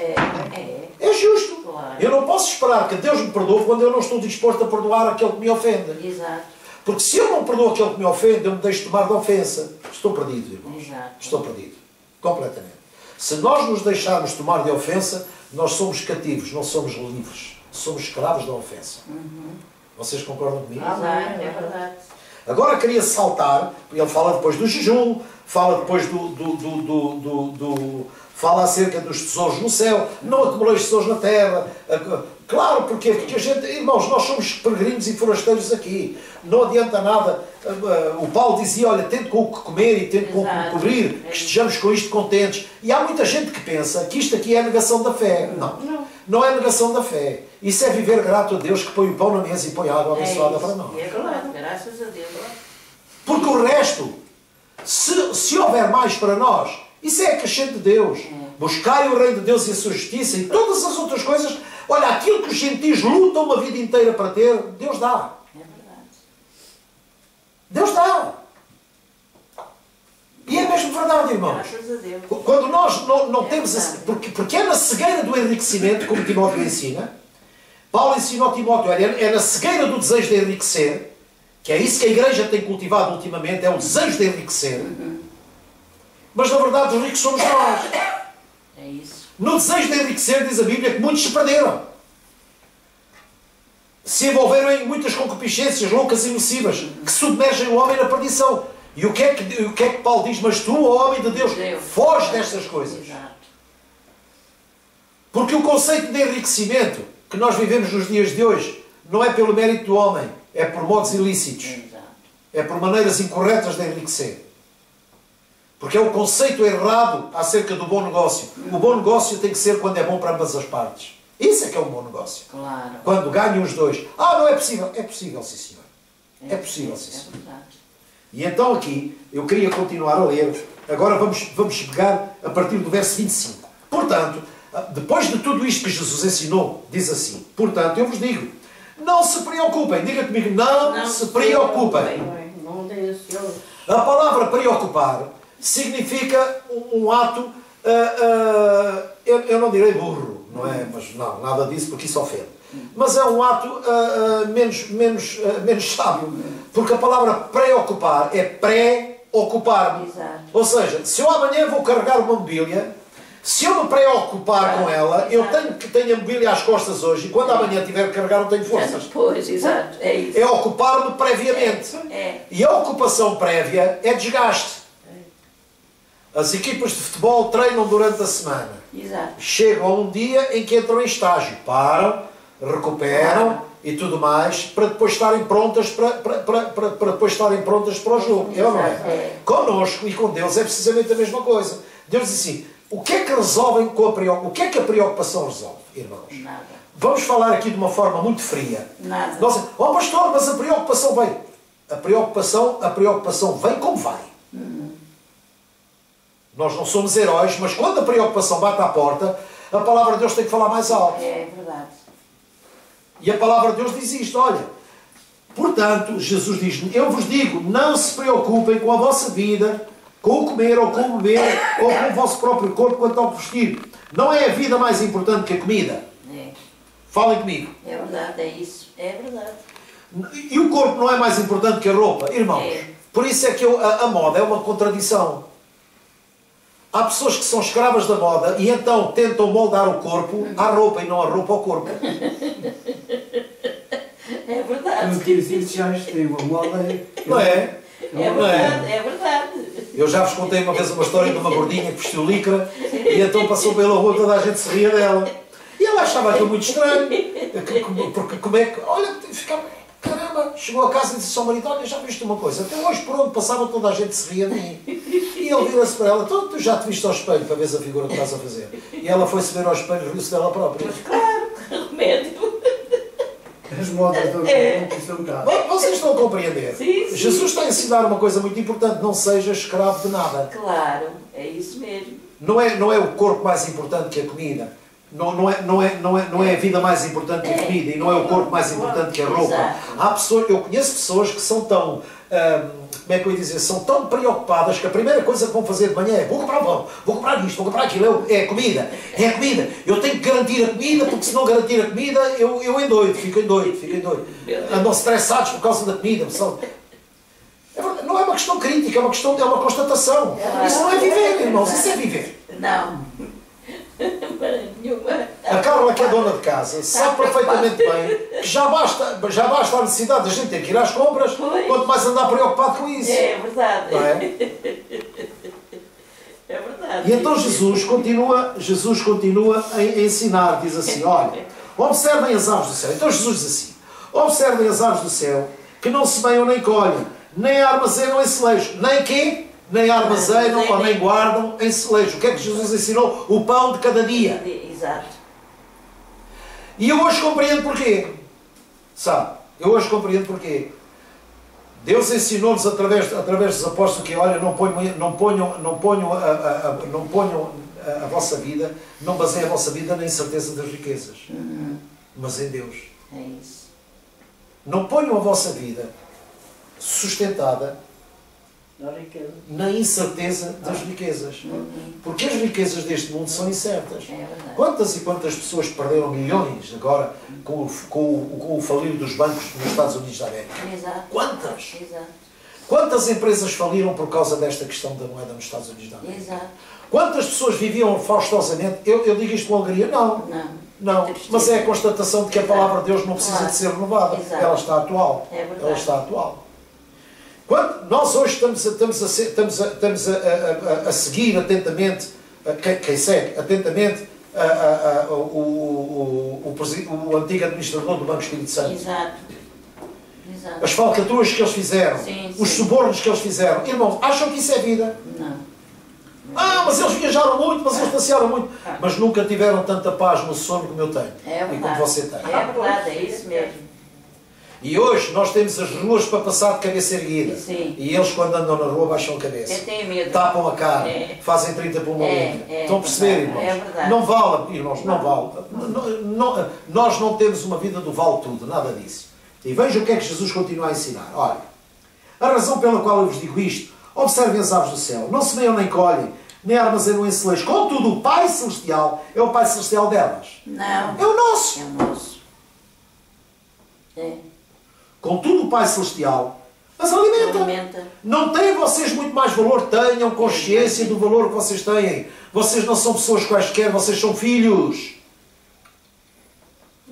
É justo. Claro. Eu não posso esperar que Deus me perdoe quando eu não estou disposto a perdoar aquele que me ofende. Exato. Porque se eu não perdoo aquele que me ofende, eu me deixo tomar de ofensa. Estou perdido, irmãos. Exato. Estou perdido. Completamente. Se nós nos deixarmos tomar de ofensa, nós somos cativos, não somos livres. Somos escravos da ofensa. Vocês concordam comigo? É verdade. Agora queria saltar, ele fala depois do jejum, fala depois fala acerca dos tesouros no céu, não acumuleis tesouros na terra. Claro, porquê? Porque a gente, irmãos, nós somos peregrinos e forasteiros aqui. Não adianta nada. O Paulo dizia, olha, tente com o que comer e tente com o que cobrir, que estejamos com isto contentes. E há muita gente que pensa que isto aqui é a negação da fé. Não é negação da fé. Isso é viver grato a Deus que põe o pão na mesa e põe a água abençoada para nós. É verdade, graças a Deus. Porque o resto, se houver mais para nós, isso é acrescente de Deus. Buscai o reino de Deus e a sua justiça e todas as outras coisas. Olha, aquilo que os gentios lutam uma vida inteira para ter, Deus dá. É verdade. Deus dá. E é mesmo verdade, irmãos. Graças a Deus. Quando nós não temos... Porque é na cegueira do enriquecimento, como Timóteo ensina. Paulo ensinou a Timóteo, olha, é na cegueira do desejo de enriquecer, que é isso que a igreja tem cultivado ultimamente, é o desejo de enriquecer. Mas na verdade os ricos somos nós. É isso. No desejo de enriquecer, diz a Bíblia, que muitos se perderam. Se envolveram em muitas concupiscências loucas e nocivas, que submergem o homem na perdição. E o que é que Paulo diz? Mas tu, ó homem de Deus, foge destas coisas. Exato. Porque o conceito de enriquecimento que nós vivemos nos dias de hoje não é pelo mérito do homem, é por modos ilícitos. Exato. É por maneiras incorretas de enriquecer. Porque é o conceito errado acerca do bom negócio. O bom negócio tem que ser quando é bom para ambas as partes. Isso é que é um bom negócio. Claro. Quando ganham os dois. Ah, não é possível. É possível, sim, senhor. É possível, sim, senhor. É verdade. E então aqui, eu queria continuar a ler. Agora vamos pegar a partir do verso 25. Portanto, depois de tudo isto que Jesus ensinou, diz assim. Portanto, eu vos digo, não se preocupem. Diga comigo, não se preocupem. Não deixe. A palavra preocupar significa um ato, eu não direi burro, não é? Mas não, nada disso porque isso ofende. Mas é um ato menos sábio. Porque a palavra preocupar é pré-ocupar-me. Ou seja, se eu amanhã vou carregar uma mobília, se eu me preocupar com ela, eu tenho que ter a mobília às costas hoje e quando amanhã tiver que carregar não tenho forças. Pois, exato. É isso. É ocupar-me previamente. E a ocupação prévia é desgaste. As equipas de futebol treinam durante a semana. Exato. Chegam um dia em que entram em estágio. Param, recuperam e tudo mais, para depois estarem prontas para depois estarem prontas para o jogo. É ou não é? Connosco e com Deus é precisamente a mesma coisa. Deus diz assim, o que é que resolvem com a preocupação? O que é que a preocupação resolve, irmãos? Nada. Vamos falar aqui de uma forma muito fria. Nada. Nós, oh pastor, mas a preocupação vem. A preocupação vem como vai. Nós não somos heróis, mas quando a preocupação bate à porta, a palavra de Deus tem que falar mais alto. É verdade. E a palavra de Deus diz isto, olha. Portanto, Jesus diz, eu vos digo, não se preocupem com a vossa vida, com o comer ou com o beber, ou com o vosso próprio corpo quanto ao vestir. Não é a vida mais importante que a comida? Falem comigo. É verdade, é isso. É verdade. E o corpo não é mais importante que a roupa? Irmãos, por isso é que a moda é uma contradição. Há pessoas que são escravas da moda e então tentam moldar o corpo à roupa e não a roupa ao corpo. É verdade. Não existe já extremo, a moda Não é? É verdade, é verdade. Eu já vos contei uma vez uma história de uma gordinha que vestiu licra e então passou pela rua, toda a gente se ria dela. E ela achava aquilo muito estranho. Porque como é que... Olha, ficava... Caramba, chegou a casa e disse ao marido, olha, já viste uma coisa, até hoje por onde passava toda a gente se ria de mim. E ele vira-se para ela, então tu já te viste ao espelho para ver a figura que estás a fazer. E ela foi-se ver ao espelho e riu-se dela própria. Mas claro, remédio. As modas do mundo são caras. Vocês estão a compreender? Sim, sim. Jesus está a ensinar uma coisa muito importante, não seja escravo de nada. Claro, é isso mesmo. Não é o corpo mais importante que a comida. Não é a vida mais importante que a comida e não é o corpo mais importante que a roupa. Há pessoas, eu conheço pessoas que são tão, como é que eu ia dizer, são tão preocupadas que a primeira coisa que vão fazer de manhã é vou comprar pão, vou comprar isto, vou comprar aquilo, é a comida, eu tenho que garantir a comida porque se não garantir a comida eu endoido, fico endoido. Andam estressados por causa da comida. Não é uma questão crítica, é uma constatação. Isso não é viver, irmãos, isso é viver. Não. ela que é dona de casa, sabe perfeitamente bem que já basta a necessidade da gente ter que ir às compras, quanto mais andar preocupado com isso. É verdade. Não é? É verdade. E então Jesus continua a ensinar, diz assim, olha, observem as aves do céu. Então Jesus diz assim, observem as aves do céu, que não semeiam nem colhem, nem armazenam em celeiros, nem quê? Nem armazenam ou nem guardam em celeiros. O que é que Jesus ensinou? O pão de cada dia. Exato. E eu hoje compreendo porquê. Sabe? Eu hoje compreendo porquê. Deus ensinou-nos através dos apóstolos que, olha, não ponham a vossa vida, não baseiem a vossa vida na incerteza das riquezas, mas em Deus. É isso. Não ponham a vossa vida sustentada na incerteza das riquezas. Porque as riquezas deste mundo são incertas. É verdade. Quantas e quantas pessoas perderam milhões agora com o falir dos bancos nos Estados Unidos da América? Exato. Quantas? Exato. Quantas empresas faliram por causa desta questão da moeda nos Estados Unidos da América? Exato. Quantas pessoas viviam faustosamente? Eu digo isto com alegria? Não. Não. Mas é a constatação de que a palavra de Deus não precisa de ser renovada. Exato. Ela está atual. É verdade. Ela está atual. Quando nós hoje estamos a seguir atentamente, quem segue atentamente o antigo administrador do Banco Espírito Santo. Exato. Exato. As falcatruas que eles fizeram, Sim, os subornos que eles fizeram. Irmãos, acham que isso é vida? Não. Mas eles viajaram muito, mas eles passearam muito. Mas nunca tiveram tanta paz no sono como eu tenho. É verdade. E como você tem. É verdade, é isso mesmo. E hoje nós temos as ruas para passar de cabeça erguida. Sim. E eles, quando andam na rua, baixam a cabeça. Eu tenho medo. Tapam a cara. É. Fazem 30 por uma linha. Estão a perceber, irmãos? É verdade. Não vale, irmãos, não vale. Nós não temos uma vida do vale tudo, nada disso. E vejam o que é que Jesus continua a ensinar. Olha, a razão pela qual eu vos digo isto, observem as aves do céu, não semeiam nem colhem, nem armazenam em celeiros. Contudo, o Pai Celestial é o Pai Celestial delas. Não. É o nosso. É o nosso. É. Contudo, o Pai Celestial as alimenta. Não têm vocês muito mais valor? Tenham consciência do valor que vocês têm. Vocês não são pessoas quaisquer, vocês são filhos.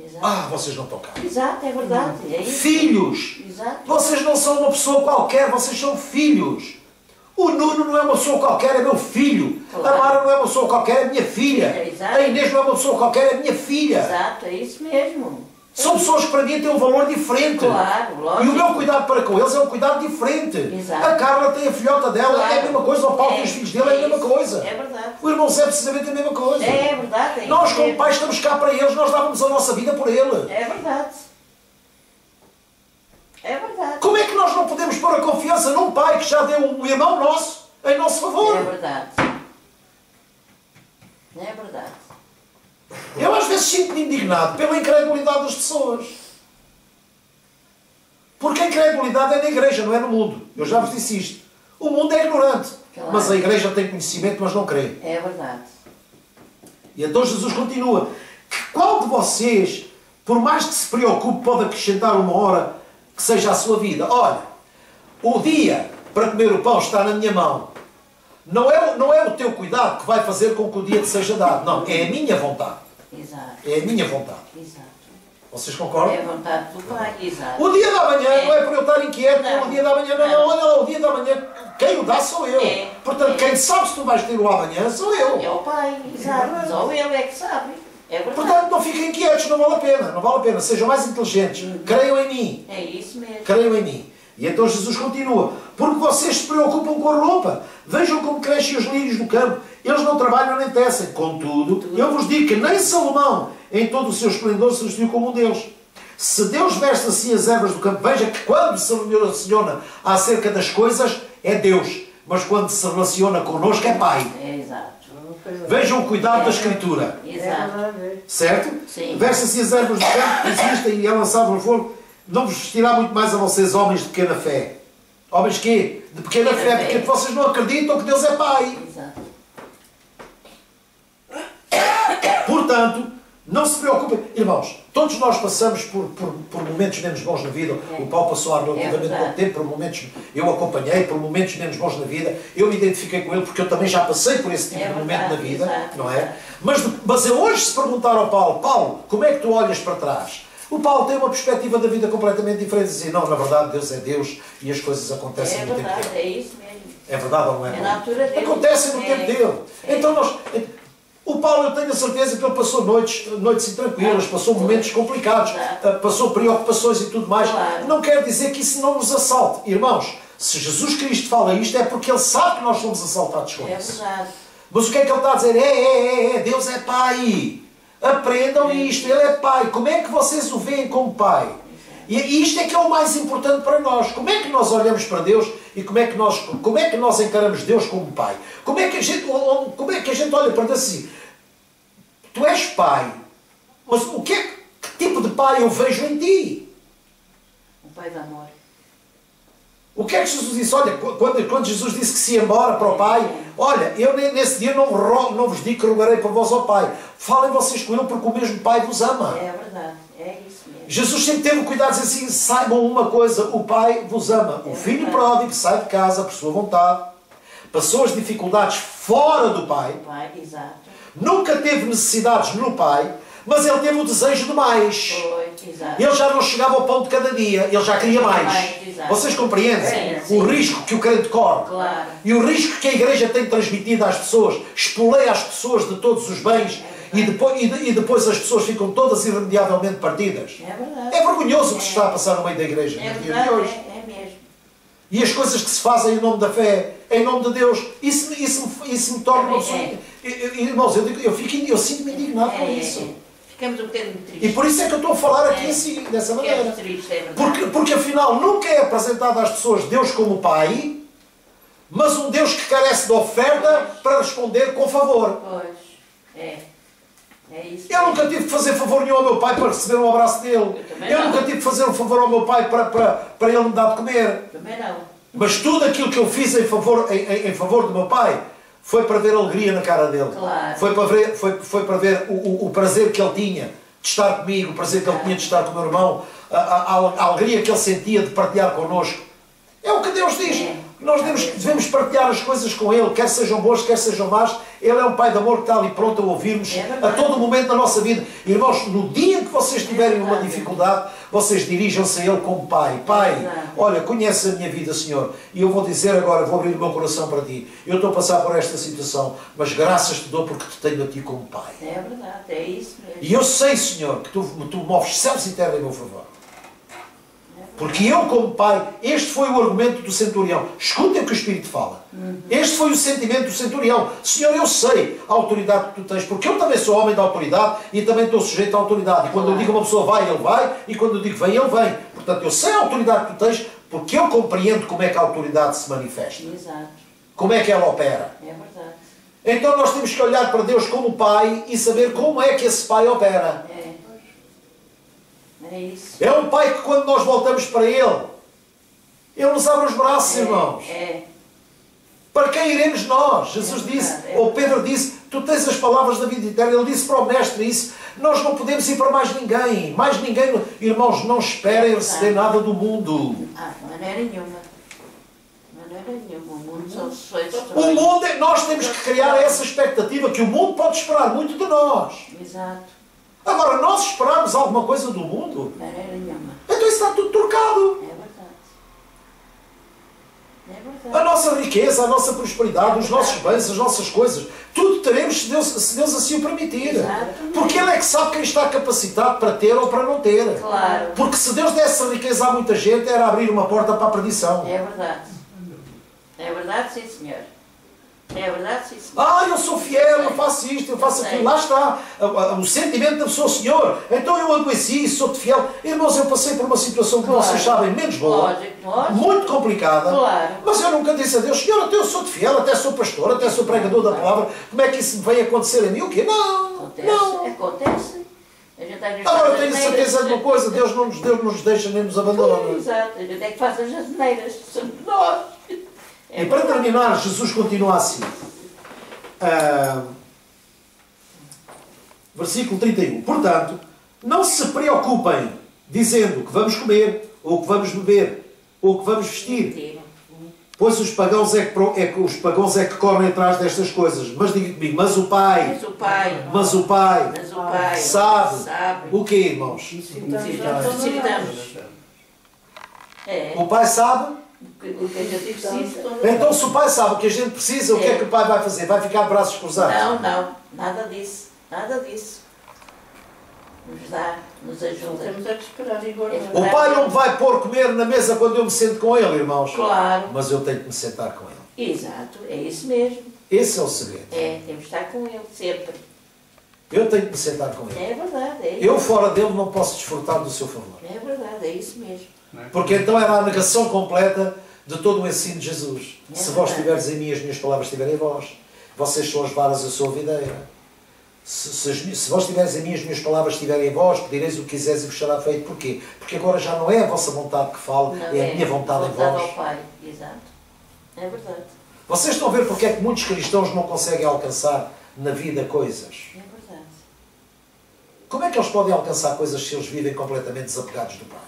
Exato. Vocês não estão cá. Exato, é verdade. É isso. Filhos. Exato. Vocês não são uma pessoa qualquer, vocês são filhos. O Nuno não é uma pessoa qualquer, é meu filho. Claro. A Mara não é uma pessoa qualquer, é minha filha. Exato. A Inês não é uma pessoa qualquer, é minha filha. Exato, é isso mesmo. São pessoas que para mim têm um valor diferente. Claro, lógico. E o meu cuidado para com eles é um cuidado diferente. Exato. A Carla tem a filhota dela, Claro. é a mesma coisa. O Paulo tem os filhos dele, é a mesma isso. coisa. É verdade. O irmão Zé precisamente a mesma coisa. É verdade. É Nós, isso como mesmo. pais, estamos cá para eles, nós dávamos a nossa vida por ele. É verdade. É verdade. Como é que nós não podemos pôr a confiança num pai que já deu um irmão nosso em nosso favor? É verdade. É verdade. Eu às vezes sinto-me indignado pela incredulidade das pessoas. Porque a incredulidade é na igreja, não é no mundo. Eu já vos disse isto. O mundo é ignorante. Claro. Mas a igreja tem conhecimento, mas não crê. É verdade. E então Jesus continua. Qual de vocês, por mais que se preocupe, pode acrescentar uma hora que seja a sua vida? Olha, o dia para comer o pão está na minha mão. Não é o teu cuidado que vai fazer com que o dia te seja dado. Não, é a minha vontade. Exato. É a minha vontade. Exato. Vocês concordam? É a vontade do Pai. Exato. O dia da manhã não é para eu estar inquieto, Não. o dia da manhã não, olha lá, o dia da manhã, quem o dá sou eu. É. Portanto, quem sabe se tu vais ter o amanhã sou eu. É o Pai. Exato. Só ele é que sabe. É verdade. Portanto, não fiquem inquietos, não vale a pena, não vale a pena, sejam mais inteligentes, creiam em mim, É isso mesmo. creiam em mim. E então Jesus continua, porque vocês se preocupam com a roupa, vejam como crescem os lírios do campo, eles não trabalham nem tecem, contudo, eu vos digo que nem Salomão, em todo o seu esplendor, se vestiu como um deles. Se Deus veste assim as ervas do campo, veja que quando se relaciona acerca das coisas, é Deus. Mas quando se relaciona connosco, é Pai. É exato. Vejam o cuidado da Escritura. Exato. Certo? Sim. Veste assim as ervas do campo, que existem e é lançado no fogo. Não vos vestirá muito mais a vocês, homens de pequena fé. Homens quê? De pequena fé, porque vocês não acreditam que Deus é Pai. Exato. Portanto, Não se preocupem. Irmãos, todos nós passamos por momentos menos bons na vida. O Paulo passou há relativamente pouco tempo por momentos... Eu acompanhei por momentos menos bons na vida. Eu me identifiquei com ele porque eu também já passei por esse tipo de momento na vida. Não é? Mas eu hoje, se perguntar ao Paulo, Paulo, como é que tu olhas para trás? O Paulo tem uma perspectiva da vida completamente diferente. Diz, não, na verdade, Deus é Deus e as coisas acontecem no tempo dele. É isso mesmo. É verdade ou não é? É na altura dele. Acontecem no tempo dele. Então o Paulo, eu tenho a certeza que ele passou noites intranquilas, passou momentos complicados, passou preocupações e tudo mais. Não quer dizer que isso não nos assalte. Irmãos, se Jesus Cristo fala isto é porque Ele sabe que nós somos assaltados com isso. É verdade. Mas o que é que Ele está a dizer? Deus é Pai. Aprendam isto, Ele é Pai. Como é que vocês o veem como Pai? E isto é que é o mais importante para nós. Como é que nós olhamos para Deus e como é que nós encaramos Deus como Pai? Como é que a gente olha para Deus assim? Tu és Pai, mas que tipo de Pai eu vejo em ti? Um Pai de amor. O que é que Jesus disse? Olha, quando Jesus disse que se ia embora para o Pai, olha, eu nesse dia não vos digo que rogarei para vós ao Pai. Falem vocês com Ele porque o mesmo Pai vos ama. É verdade, é isso mesmo. Jesus sempre teve o cuidado de dizer assim, saibam uma coisa, o Pai vos ama. O filho pródigo sai de casa por sua vontade, passou as dificuldades fora do Pai, Exato. nunca teve necessidades no Pai, mas ele teve o desejo de mais. Exato. Ele já não chegava ao pão de cada dia, ele já queria mais. Vocês compreendem? Sim. O risco que o crente corre. Claro. E o risco que a Igreja tem transmitido às pessoas, espoleia as pessoas de todos os bens e depois as pessoas ficam todas irremediavelmente partidas. É verdade. É vergonhoso o que se está a passar no meio da Igreja É nos dias verdade, de hoje. é mesmo. E as coisas que se fazem em nome da fé, em nome de Deus, isso me torna uma pessoa... Irmãos, eu sinto-me indignado com isso. Ficamos um bocadinho tristes. E por isso é que eu estou a falar aqui assim, dessa maneira. Triste, é verdade. Porque afinal nunca é apresentado às pessoas Deus como Pai, mas um Deus que carece de oferta para responder com favor. Pois, é isso. Eu nunca tive que fazer favor nenhum ao meu pai para receber um abraço dele. Eu nunca tive que fazer um favor ao meu pai para ele me dar de comer. Também não. Mas tudo aquilo que eu fiz em favor do meu pai foi para ver alegria na cara dele. Claro. Foi para ver o prazer que ele tinha de estar comigo, o prazer que ele tinha de estar com o meu irmão, a alegria que ele sentia de partilhar connosco. É o que Deus diz. Nós devemos partilhar as coisas com Ele, quer sejam boas, quer sejam más. Ele é um Pai de amor que está ali pronto a ouvir-nos a todo momento da nossa vida. Irmãos, no dia que vocês tiverem uma dificuldade, vocês dirijam-se a Ele como Pai. Pai, olha, conhece a minha vida, Senhor. E eu vou dizer agora, vou abrir o meu coração para Ti. Eu estou a passar por esta situação, mas graças te dou porque te tenho a Ti como Pai. É verdade, é isso mesmo. E eu sei, Senhor, que Tu moves céus e terra em meu favor. Porque eu, como pai, este foi o argumento do centurião. Escutem o que o Espírito fala. Este foi o sentimento do centurião. Senhor, eu sei a autoridade que tu tens, porque eu também sou homem da autoridade e também estou sujeito à autoridade. E quando eu digo a uma pessoa vai, ele vai, e quando eu digo vem, ele vem. Portanto, eu sei a autoridade que tu tens, porque eu compreendo como é que a autoridade se manifesta. Exato. Como é que ela opera. É verdade. Então nós temos que olhar para Deus como Pai e saber como é que esse Pai opera. É isso. É um Pai que quando nós voltamos para Ele, Ele nos abre os braços, irmãos. Para quem iremos nós? Jesus disse, ou Pedro disse, tu tens as palavras da vida eterna. Ele disse para o Mestre isso. Nós não podemos ir para mais ninguém. Mais ninguém. Irmãos, não esperem receber nada do mundo. De maneira nenhuma. De maneira nenhuma. O mundo são sujeitos. O mundo, nós temos que criar essa expectativa que o mundo pode esperar muito de nós. Exato. Agora, nós esperamos alguma coisa do mundo? De maneira nenhuma. Então isso está tudo trocado. É verdade. A nossa riqueza, a nossa prosperidade, os nossos bens, as nossas coisas, tudo teremos se Deus assim o permitir. Exatamente. Porque Ele é que sabe quem está capacitado para ter ou para não ter. Claro. Porque se Deus desse a riqueza a muita gente, era abrir uma porta para a perdição. É verdade. É verdade, sim, senhor. É verdade, sim, senhor. Eu sou fiel, eu faço isto, eu faço aquilo. Lá está o sentimento da pessoa, Senhor, então eu adoeci, sou-te fiel. Irmãos, eu passei por uma situação que vocês sabem menos boa, muito complicada, mas eu nunca disse a Deus, Senhor, até eu sou-te fiel, até sou pastor, até sou pregador da palavra, como é que isso vem acontecer a mim? O quê? Não. Acontece. Agora eu tenho certeza de uma coisa, Deus não nos deixa nem nos abandona. Exato, a gente é que faz as asneiras, somos nós. E para terminar, Jesus continua assim. Versículo 31. Portanto, não se preocupem dizendo que vamos comer, ou que vamos beber, ou que vamos vestir. Pois os pagãos é que correm atrás destas coisas. Mas diga comigo, mas o Pai sabe o quê, irmãos? Necessitamos. O Pai sabe? O que a gente precisa. Então, se o Pai sabe o que a gente precisa, o que é que o Pai vai fazer? Vai ficar de braços cruzados? Não, nada disso. Nada disso. Nos dá, nos ajuda. Temos é que esperar e guardar. O Pai não me vai pôr comer na mesa quando eu me sento com Ele, irmãos. Claro. Mas eu tenho que me sentar com Ele. Exato, é isso mesmo. Esse é o segredo. Temos de estar com Ele sempre. Eu tenho que me sentar com Ele. É verdade, é isso. Eu fora dele não posso desfrutar do seu favor. É verdade, é isso mesmo. Porque então era a negação completa de todo o ensino de Jesus. É Se vós verdade. estiveres em mim, as minhas palavras estiverem em vós. Vocês são as varas, eu sou a videira. Se vós estiveres em mim, as minhas palavras estiverem em vós, pedireis o que quiseres e vos será feito. Porquê? Porque agora já não é a vossa vontade que fala, Não é a minha vontade em ao vós. Pai, exato. É verdade. Vocês estão a ver porque é que muitos cristãos não conseguem alcançar na vida coisas? É verdade. Como é que eles podem alcançar coisas se eles vivem completamente desapegados do Pai?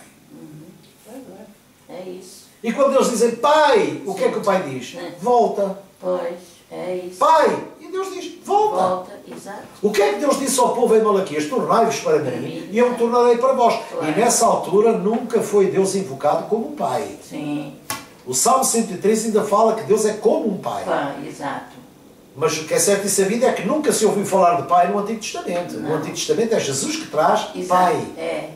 É isso. E quando eles dizem Pai, o que é que o Pai diz? Volta. Pois, é isso. Pai! E Deus diz, volta. Volta, exato. O que é que Deus disse ao povo em Malaquias? Tornai-vos para mim e eu me tornarei para vós. Claro. E nessa altura nunca foi Deus invocado como Pai. Sim. O Salmo 103 ainda fala que Deus é como um Pai. Pá, exato. Mas o que é certo e sabido é que nunca se ouviu falar de Pai no Antigo Testamento. No Não. Antigo Testamento é Jesus que traz Exato. Pai. É,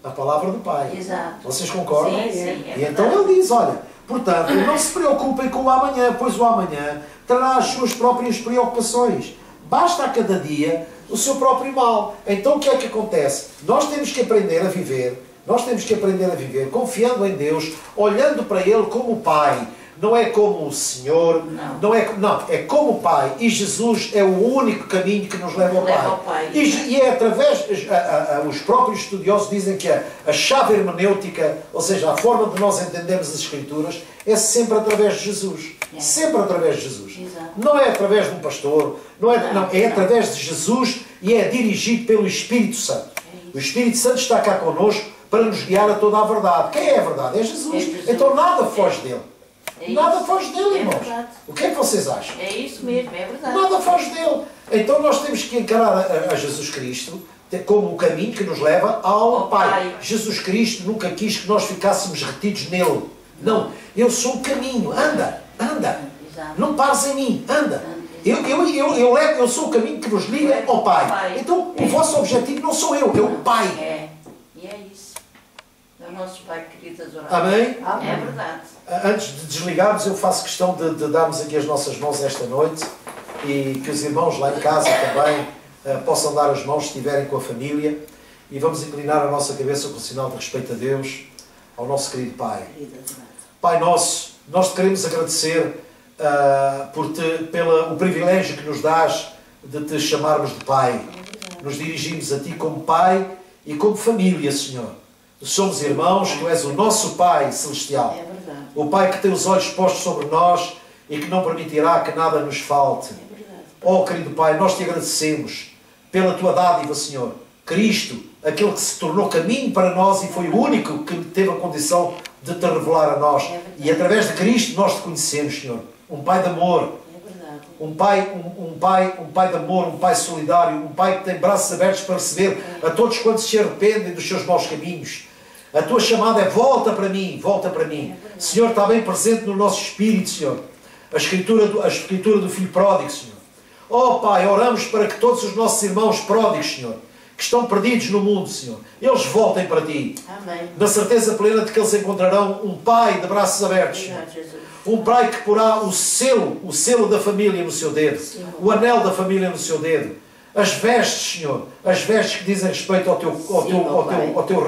A palavra do Pai. exato. Vocês concordam? Sim, sim, é E então verdade. ele diz, olha, portanto, não se preocupem com o amanhã, pois o amanhã terá as suas próprias preocupações. Basta a cada dia o seu próprio mal. Então o que é que acontece? Nós temos que aprender a viver, confiando em Deus, olhando para Ele como Pai. Não é como o Senhor, não é como o Pai. E Jesus é o único caminho que nos leva ao Pai. E é através, os próprios estudiosos dizem que a chave hermenêutica, ou seja, a forma de nós entendermos as Escrituras, é sempre através de Jesus. É. Sempre através de Jesus. Exato. Não é através de um pastor, é através de Jesus e é dirigido pelo Espírito Santo. O Espírito Santo está cá connosco para nos guiar a toda a verdade. Quem é a verdade? É Jesus. É Jesus. Então nada foge dele. É Nada isso. foge dele, É irmãos. verdade. O que é que vocês acham? É isso mesmo, é verdade. Nada foge dele. Então nós temos que encarar a Jesus Cristo como o caminho que nos leva ao Pai. Jesus Cristo nunca quis que nós ficássemos retidos nele. Não, eu sou o caminho. Anda. Exato. Não pares em mim. Anda. Eu sou o caminho que vos liga ao Pai. Então o vosso objetivo não sou eu, é o Pai. É. E é isso. É o nosso Pai querido adorado. Amém? É verdade. Antes de desligarmos, eu faço questão de darmos aqui as nossas mãos esta noite e que os irmãos lá em casa também possam dar as mãos se estiverem com a família e vamos inclinar a nossa cabeça com o sinal de respeito a Deus, ao nosso querido Pai. Pai nosso, nós te queremos agradecer pelo privilégio que nos dás de te chamarmos de Pai. Nos dirigimos a Ti como Pai e como família, Senhor. Somos irmãos, Tu és o nosso Pai Celestial. É verdade. O Pai que tem os olhos postos sobre nós e que não permitirá que nada nos falte. É verdade. Oh, querido Pai, nós Te agradecemos pela Tua dádiva, Senhor. Cristo, aquele que se tornou caminho para nós e foi o único que teve a condição de Te revelar a nós. E através de Cristo nós Te conhecemos, Senhor. Um Pai de amor. É verdade. Um pai de amor, um Pai solidário, um Pai que tem braços abertos para receber a todos quantos se arrependem dos seus maus caminhos. A Tua chamada é volta para mim, volta para mim. Senhor, está bem presente no nosso espírito, Senhor. A escritura do Filho Pródigo, Senhor. Oh Pai, oramos para que todos os nossos irmãos pródigos, Senhor, que estão perdidos no mundo, Senhor, eles voltem para Ti. Amém. Na certeza plena de que eles encontrarão um Pai de braços abertos, Senhor. Obrigado, Jesus. Um Pai que porá o selo da família no seu dedo, o anel da família no seu dedo, as vestes, Senhor, as vestes que dizem respeito ao teu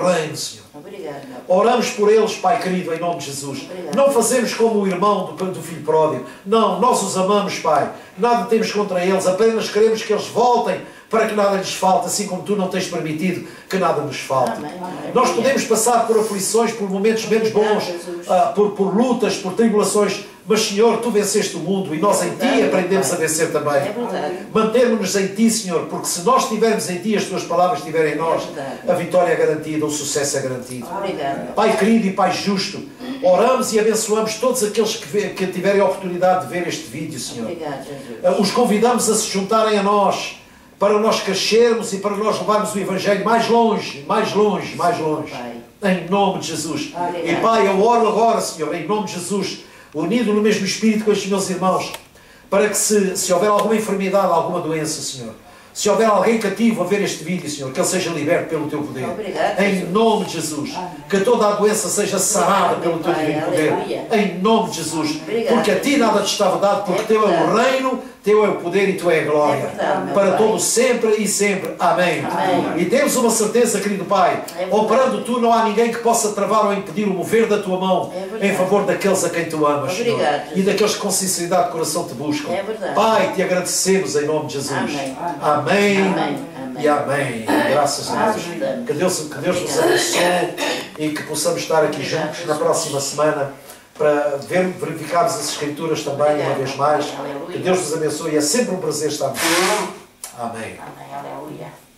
reino, Senhor. Obrigado, meu Pai. Oramos por eles, Pai querido, em nome de Jesus. Obrigado. Não fazemos como o irmão do Filho Pródigo. Não, nós os amamos, Pai. Nada temos contra eles, apenas queremos que eles voltem para que nada lhes falte, assim como Tu não tens permitido que nada nos falte. Amém. Nós podemos passar por aflições, por momentos menos bons, Jesus. por lutas, por tribulações, Mas, Senhor, Tu venceste o mundo e nós em Ti aprendemos a vencer também. É verdade. Mantermos-nos em Ti, Senhor, porque se nós estivermos em Ti, as Tuas palavras estiverem em nós, a vitória é garantida, o sucesso é garantido. Obrigada. Pai querido e Pai justo, oramos e abençoamos todos aqueles que tiverem a oportunidade de ver este vídeo, Senhor. Obrigada, Jesus. Os convidamos a se juntarem a nós, para nós crescermos e para nós levarmos o Evangelho mais longe, mais longe, mais longe. Em nome de Jesus. E Pai, eu oro agora, Senhor, em nome de Jesus, unido no mesmo Espírito com estes meus irmãos, para que se houver alguma enfermidade, alguma doença, Senhor, se houver alguém cativo a ver este vídeo, Senhor, que ele seja liberto pelo Teu poder. Obrigada, em nome de Jesus. Que toda a doença seja sarada pelo Teu divino poder. Em nome de Jesus. Porque a Ti nada te estava dado, porque Teu é o reino, Teu é o poder e Tu é a glória. Para todos sempre e sempre. Amém. E temos uma certeza, querido Pai, operando Tu não há ninguém que possa travar ou impedir o mover da Tua mão em favor daqueles a quem Tu amas, Senhor, e daqueles que com sinceridade de coração Te buscam. Pai, Te agradecemos em nome de Jesus. Amém. E amém. Graças a Deus. Que Deus nos abençoe e que possamos estar aqui juntos na próxima semana para verificarmos as Escrituras também uma vez mais. Que Deus nos abençoe e é sempre um prazer estarmos. Amém. Amém. Aleluia.